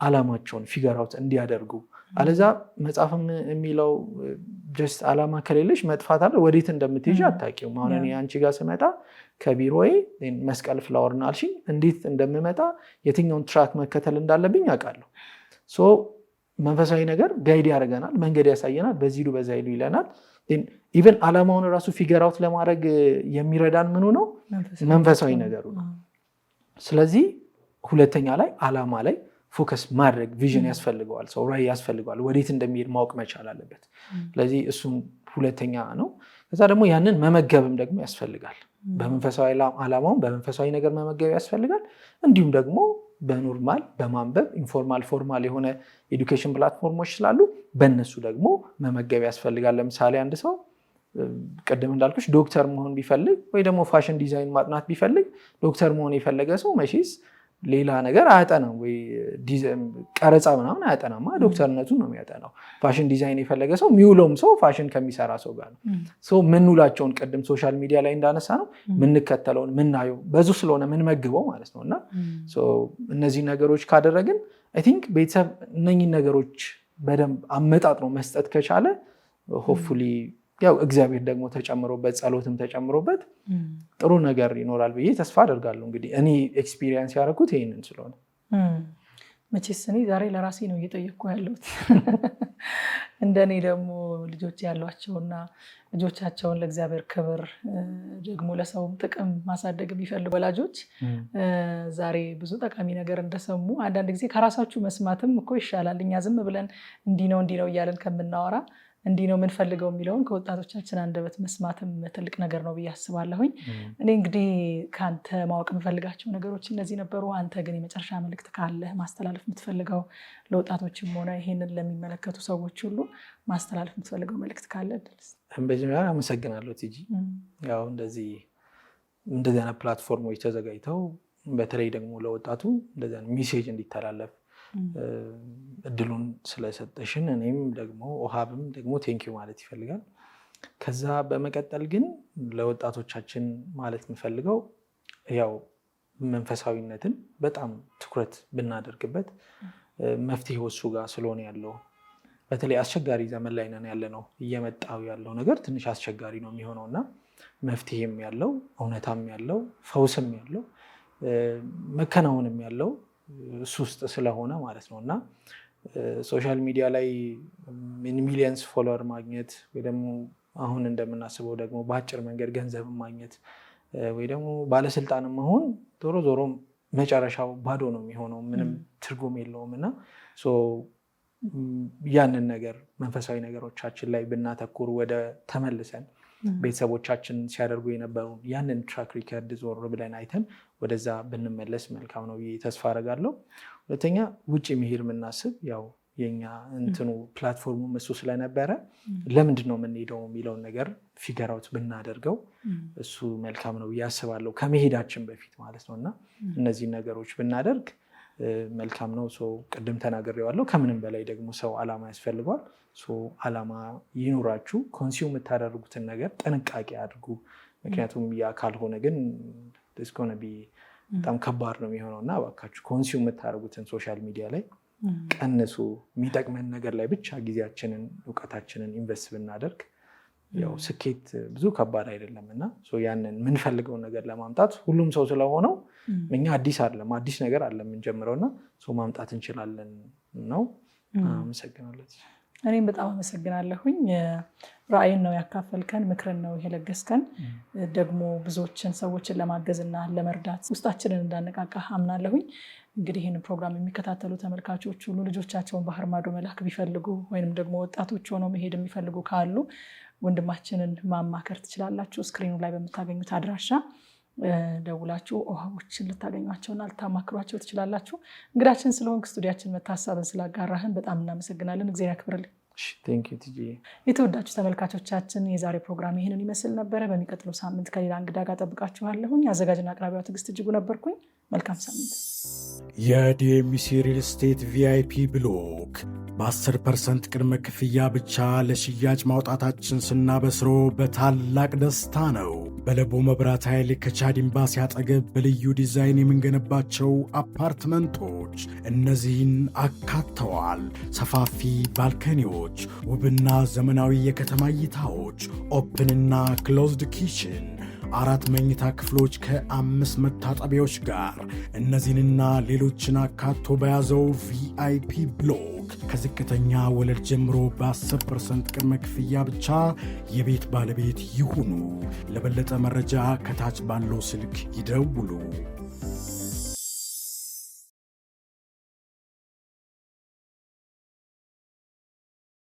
አላማቸውን ፊገር አውት እንዲያደርጉ አለዛ መጽሐፍም የሚለው ጀስት አላማ ከሌለሽ መጥፋት አይደል ወዴት እንደምትሄጂ አታውቂውም። አሁን እኔ አንቺ ጋር ስመጣ ከቢሮዬ መስቀል ፍላወርና አልሽኝ እንዴት እንደምመጣ የትኛውን ትራክ መከተል እንዳለብኝ አውቃለሁ። ሶ መንፈሳዊ ነገር ጋይድ ያደርገናል፣ መንገድ ያሳየናል፣ በዚህ ሂዱ በዛ ሂዱ ይለናል። ኢቨን አላማውን ራሱ ፊገር አውት ለማድረግ የሚረዳን ምኑ ነው? መንፈሳዊ ነገሩ ነው። ስለዚህ ሁለተኛ ላይ አላማ ላይ ፎከስ ማድረግ ቪዥን ያስፈልገዋል፣ ሰው ራዕይ ያስፈልገዋል፣ ወዴት እንደሚሄድ ማወቅ መቻል አለበት። ስለዚህ እሱም ሁለተኛ ነው። ከዛ ደግሞ ያንን መመገብም ደግሞ ያስፈልጋል። በመንፈሳዊ አላማውን በመንፈሳዊ ነገር መመገብ ያስፈልጋል። እንዲሁም ደግሞ በኖርማል በማንበብ ኢንፎርማል ፎርማል የሆነ ኤዱኬሽን ፕላትፎርሞች ስላሉ በእነሱ ደግሞ መመገብ ያስፈልጋል። ለምሳሌ አንድ ሰው ቅድም እንዳልኩሽ ዶክተር መሆን ቢፈልግ ወይ ደግሞ ፋሽን ዲዛይን ማጥናት ቢፈልግ ዶክተር መሆን የፈለገ ሰው መቼስ ሌላ ነገር አያጠናም ወይ ቀረጻ ምናምን አያጠናማ፣ ዶክተርነቱን ነው የሚያጠናው። ፋሽን ዲዛይን የፈለገ ሰው የሚውለውም ሰው ፋሽን ከሚሰራ ሰው ጋር ነው። ምንውላቸውን ቅድም ሶሻል ሚዲያ ላይ እንዳነሳ ነው ምንከተለውን ምናየው በዙ ስለሆነ ምንመግበው ማለት ነው። እና እነዚህ ነገሮች ካደረግን አይ ቲንክ ቤተሰብ እነኚህ ነገሮች በደንብ አመጣጥ ነው መስጠት ከቻለ ሆፕፉሊ ያው እግዚአብሔር ደግሞ ተጨምሮበት ጸሎትም ተጨምሮበት ጥሩ ነገር ይኖራል ብዬ ተስፋ አደርጋለሁ። እንግዲህ እኔ ኤክስፒሪየንስ ያደረኩት ይሄንን ስለሆነ መቼስ እኔ ዛሬ ለራሴ ነው እየጠየቅኩ ያለሁት። እንደኔ ደግሞ ልጆች ያሏቸውና ልጆቻቸውን ለእግዚአብሔር ክብር ደግሞ ለሰውም ጥቅም ማሳደግ የሚፈልጉ ወላጆች ዛሬ ብዙ ጠቃሚ ነገር እንደሰሙ አንዳንድ ጊዜ ከራሳችሁ መስማትም እኮ ይሻላል። እኛ ዝም ብለን እንዲህ ነው እያለን ከምናወራ እንዲህ ነው የምንፈልገው የሚለውን ከወጣቶቻችን አንደበት መስማትም ትልቅ ነገር ነው ብዬ አስባለሁኝ። እኔ እንግዲህ ከአንተ ማወቅ የምፈልጋቸው ነገሮች እነዚህ ነበሩ። አንተ ግን የመጨረሻ መልእክት ካለ ማስተላለፍ የምትፈልገው ለወጣቶችም ሆነ ይሄንን ለሚመለከቱ ሰዎች ሁሉ ማስተላለፍ የምትፈልገው መልእክት ካለ ድረስ። በመጀመሪያ አመሰግናለሁ ቲጂ። ያው እንደዚህ አይነት ፕላትፎርሞች ተዘጋጅተው በተለይ ደግሞ ለወጣቱ እንደዚህ አይነት ሜሴጅ እንዲተላለፍ እድሉን ስለሰጠሽን እኔም ደግሞ ኦሃብም ደግሞ ቴንኪው ማለት ይፈልጋል። ከዛ በመቀጠል ግን ለወጣቶቻችን ማለት የምፈልገው ያው መንፈሳዊነትን በጣም ትኩረት ብናደርግበት መፍትሄው እሱ ጋር ስለሆነ ያለው በተለይ አስቸጋሪ ዘመን ላይ ነን ያለ ነው። እየመጣው ያለው ነገር ትንሽ አስቸጋሪ ነው የሚሆነው እና መፍትሄም ያለው እውነታም ያለው ፈውስም ያለው መከናወንም ያለው እሱ ውስጥ ስለሆነ ማለት ነው እና ሶሻል ሚዲያ ላይ ሚሊየንስ ፎሎወር ማግኘት ወይ ደግሞ አሁን እንደምናስበው ደግሞ በአጭር መንገድ ገንዘብ ማግኘት ወይ ደግሞ ባለስልጣን መሆን ዞሮ መጨረሻው ባዶ ነው የሚሆነው፣ ምንም ትርጉም የለውም እና ያንን ነገር መንፈሳዊ ነገሮቻችን ላይ ብናተኩር ወደ ተመልሰን ቤተሰቦቻችን ሲያደርጉ የነበረውን ያንን ትራክ ሪከርድ ዞር ብለን አይተን ወደዛ ብንመለስ መልካም ነው ብዬ ተስፋ አደርጋለሁ። ሁለተኛ ውጭ መሄድ የምናስብ ያው የኛ እንትኑ ፕላትፎርሙ እሱ ስለነበረ ለምንድን ነው የምንሄደው የሚለውን ነገር ፊገር አውት ብናደርገው እሱ መልካም ነው ብዬ አስባለሁ፣ ከመሄዳችን በፊት ማለት ነው እና እነዚህ ነገሮች ብናደርግ መልካም ነው። ቅድም ተናግሬዋለሁ። ከምንም በላይ ደግሞ ሰው አላማ ያስፈልገዋል። አላማ ይኑራችሁ። ኮንሱም የምታደርጉትን ነገር ጥንቃቄ አድርጉ። ምክንያቱም ያ ካልሆነ ግን በጣም ከባድ ነው የሚሆነው እና እባካችሁ ኮንሱም የምታደርጉትን ሶሻል ሚዲያ ላይ ቀንሱ። የሚጠቅመን ነገር ላይ ብቻ ጊዜያችንን እውቀታችንን ኢንቨስት ብናደርግ ያው ስኬት ብዙ ከባድ አይደለም እና ያንን የምንፈልገውን ነገር ለማምጣት ሁሉም ሰው ስለሆነው እኛ አዲስ ነገር አለ የምንጀምረው እና ማምጣት እንችላለን ነው። አመሰግናለሁ። እኔም በጣም አመሰግናለሁኝ። ራዕይን ነው ያካፈልከን፣ ምክርን ነው የለገስከን። ደግሞ ብዙዎችን ሰዎችን ለማገዝና ለመርዳት ውስጣችንን እንዳነቃቃ አምናለሁኝ። እንግዲህ ይህንን ፕሮግራም የሚከታተሉ ተመልካቾች ሁሉ ልጆቻቸውን ባህር ማዶ መላክ ቢፈልጉ ወይንም ደግሞ ወጣቶች ሆነው መሄድ የሚፈልጉ ካሉ ወንድማችንን ማማከር ትችላላችሁ። ስክሪኑ ላይ በምታገኙት አድራሻ ደውላችሁ ኦሃቦችን ልታገኟቸውና ልታማክሯቸው ትችላላችሁ። እንግዳችን ስለሆንክ ስቱዲያችን መታሰብን ስላጋራህን በጣም እናመሰግናለን። እግዚአብሔር ያክብርልኝ። የተወዳችሁ ተመልካቾቻችን የዛሬ ፕሮግራም ይህንን ይመስል ነበረ። በሚቀጥለው ሳምንት ከሌላ እንግዳ ጋር ጠብቃችኋለሁኝ። አዘጋጅና አቅራቢዋ ትዕግስት እጅጉ ነበርኩኝ። መልካም ሳምንት። የዲኤምሲ ሪል ስቴት ቪአይፒ ብሎክ በ10% ቅድመ ክፍያ ብቻ ለሽያጭ ማውጣታችን ስናበስሮ በታላቅ ደስታ ነው። በለቡ መብራት ኃይል ከቻድ ኤምባሲ አጠገብ በልዩ ዲዛይን የምንገነባቸው አፓርትመንቶች እነዚህን አካተዋል። ሰፋፊ ባልከኒዎች፣ ውብና ዘመናዊ የከተማ እይታዎች፣ ኦፕንና ክሎዝድ ኪችን፣ 4 መኝታ ክፍሎች ከ5 መታጠቢያዎች ጋር እነዚህንና ሌሎችን አካቶ በያዘው ቪአይፒ ብሎክ ከዝቅተኛ ወለል ጀምሮ በ10% ቅድመ ክፍያ ብቻ የቤት ባለቤት ይሁኑ። ለበለጠ መረጃ ከታች ባለው ስልክ ይደውሉ።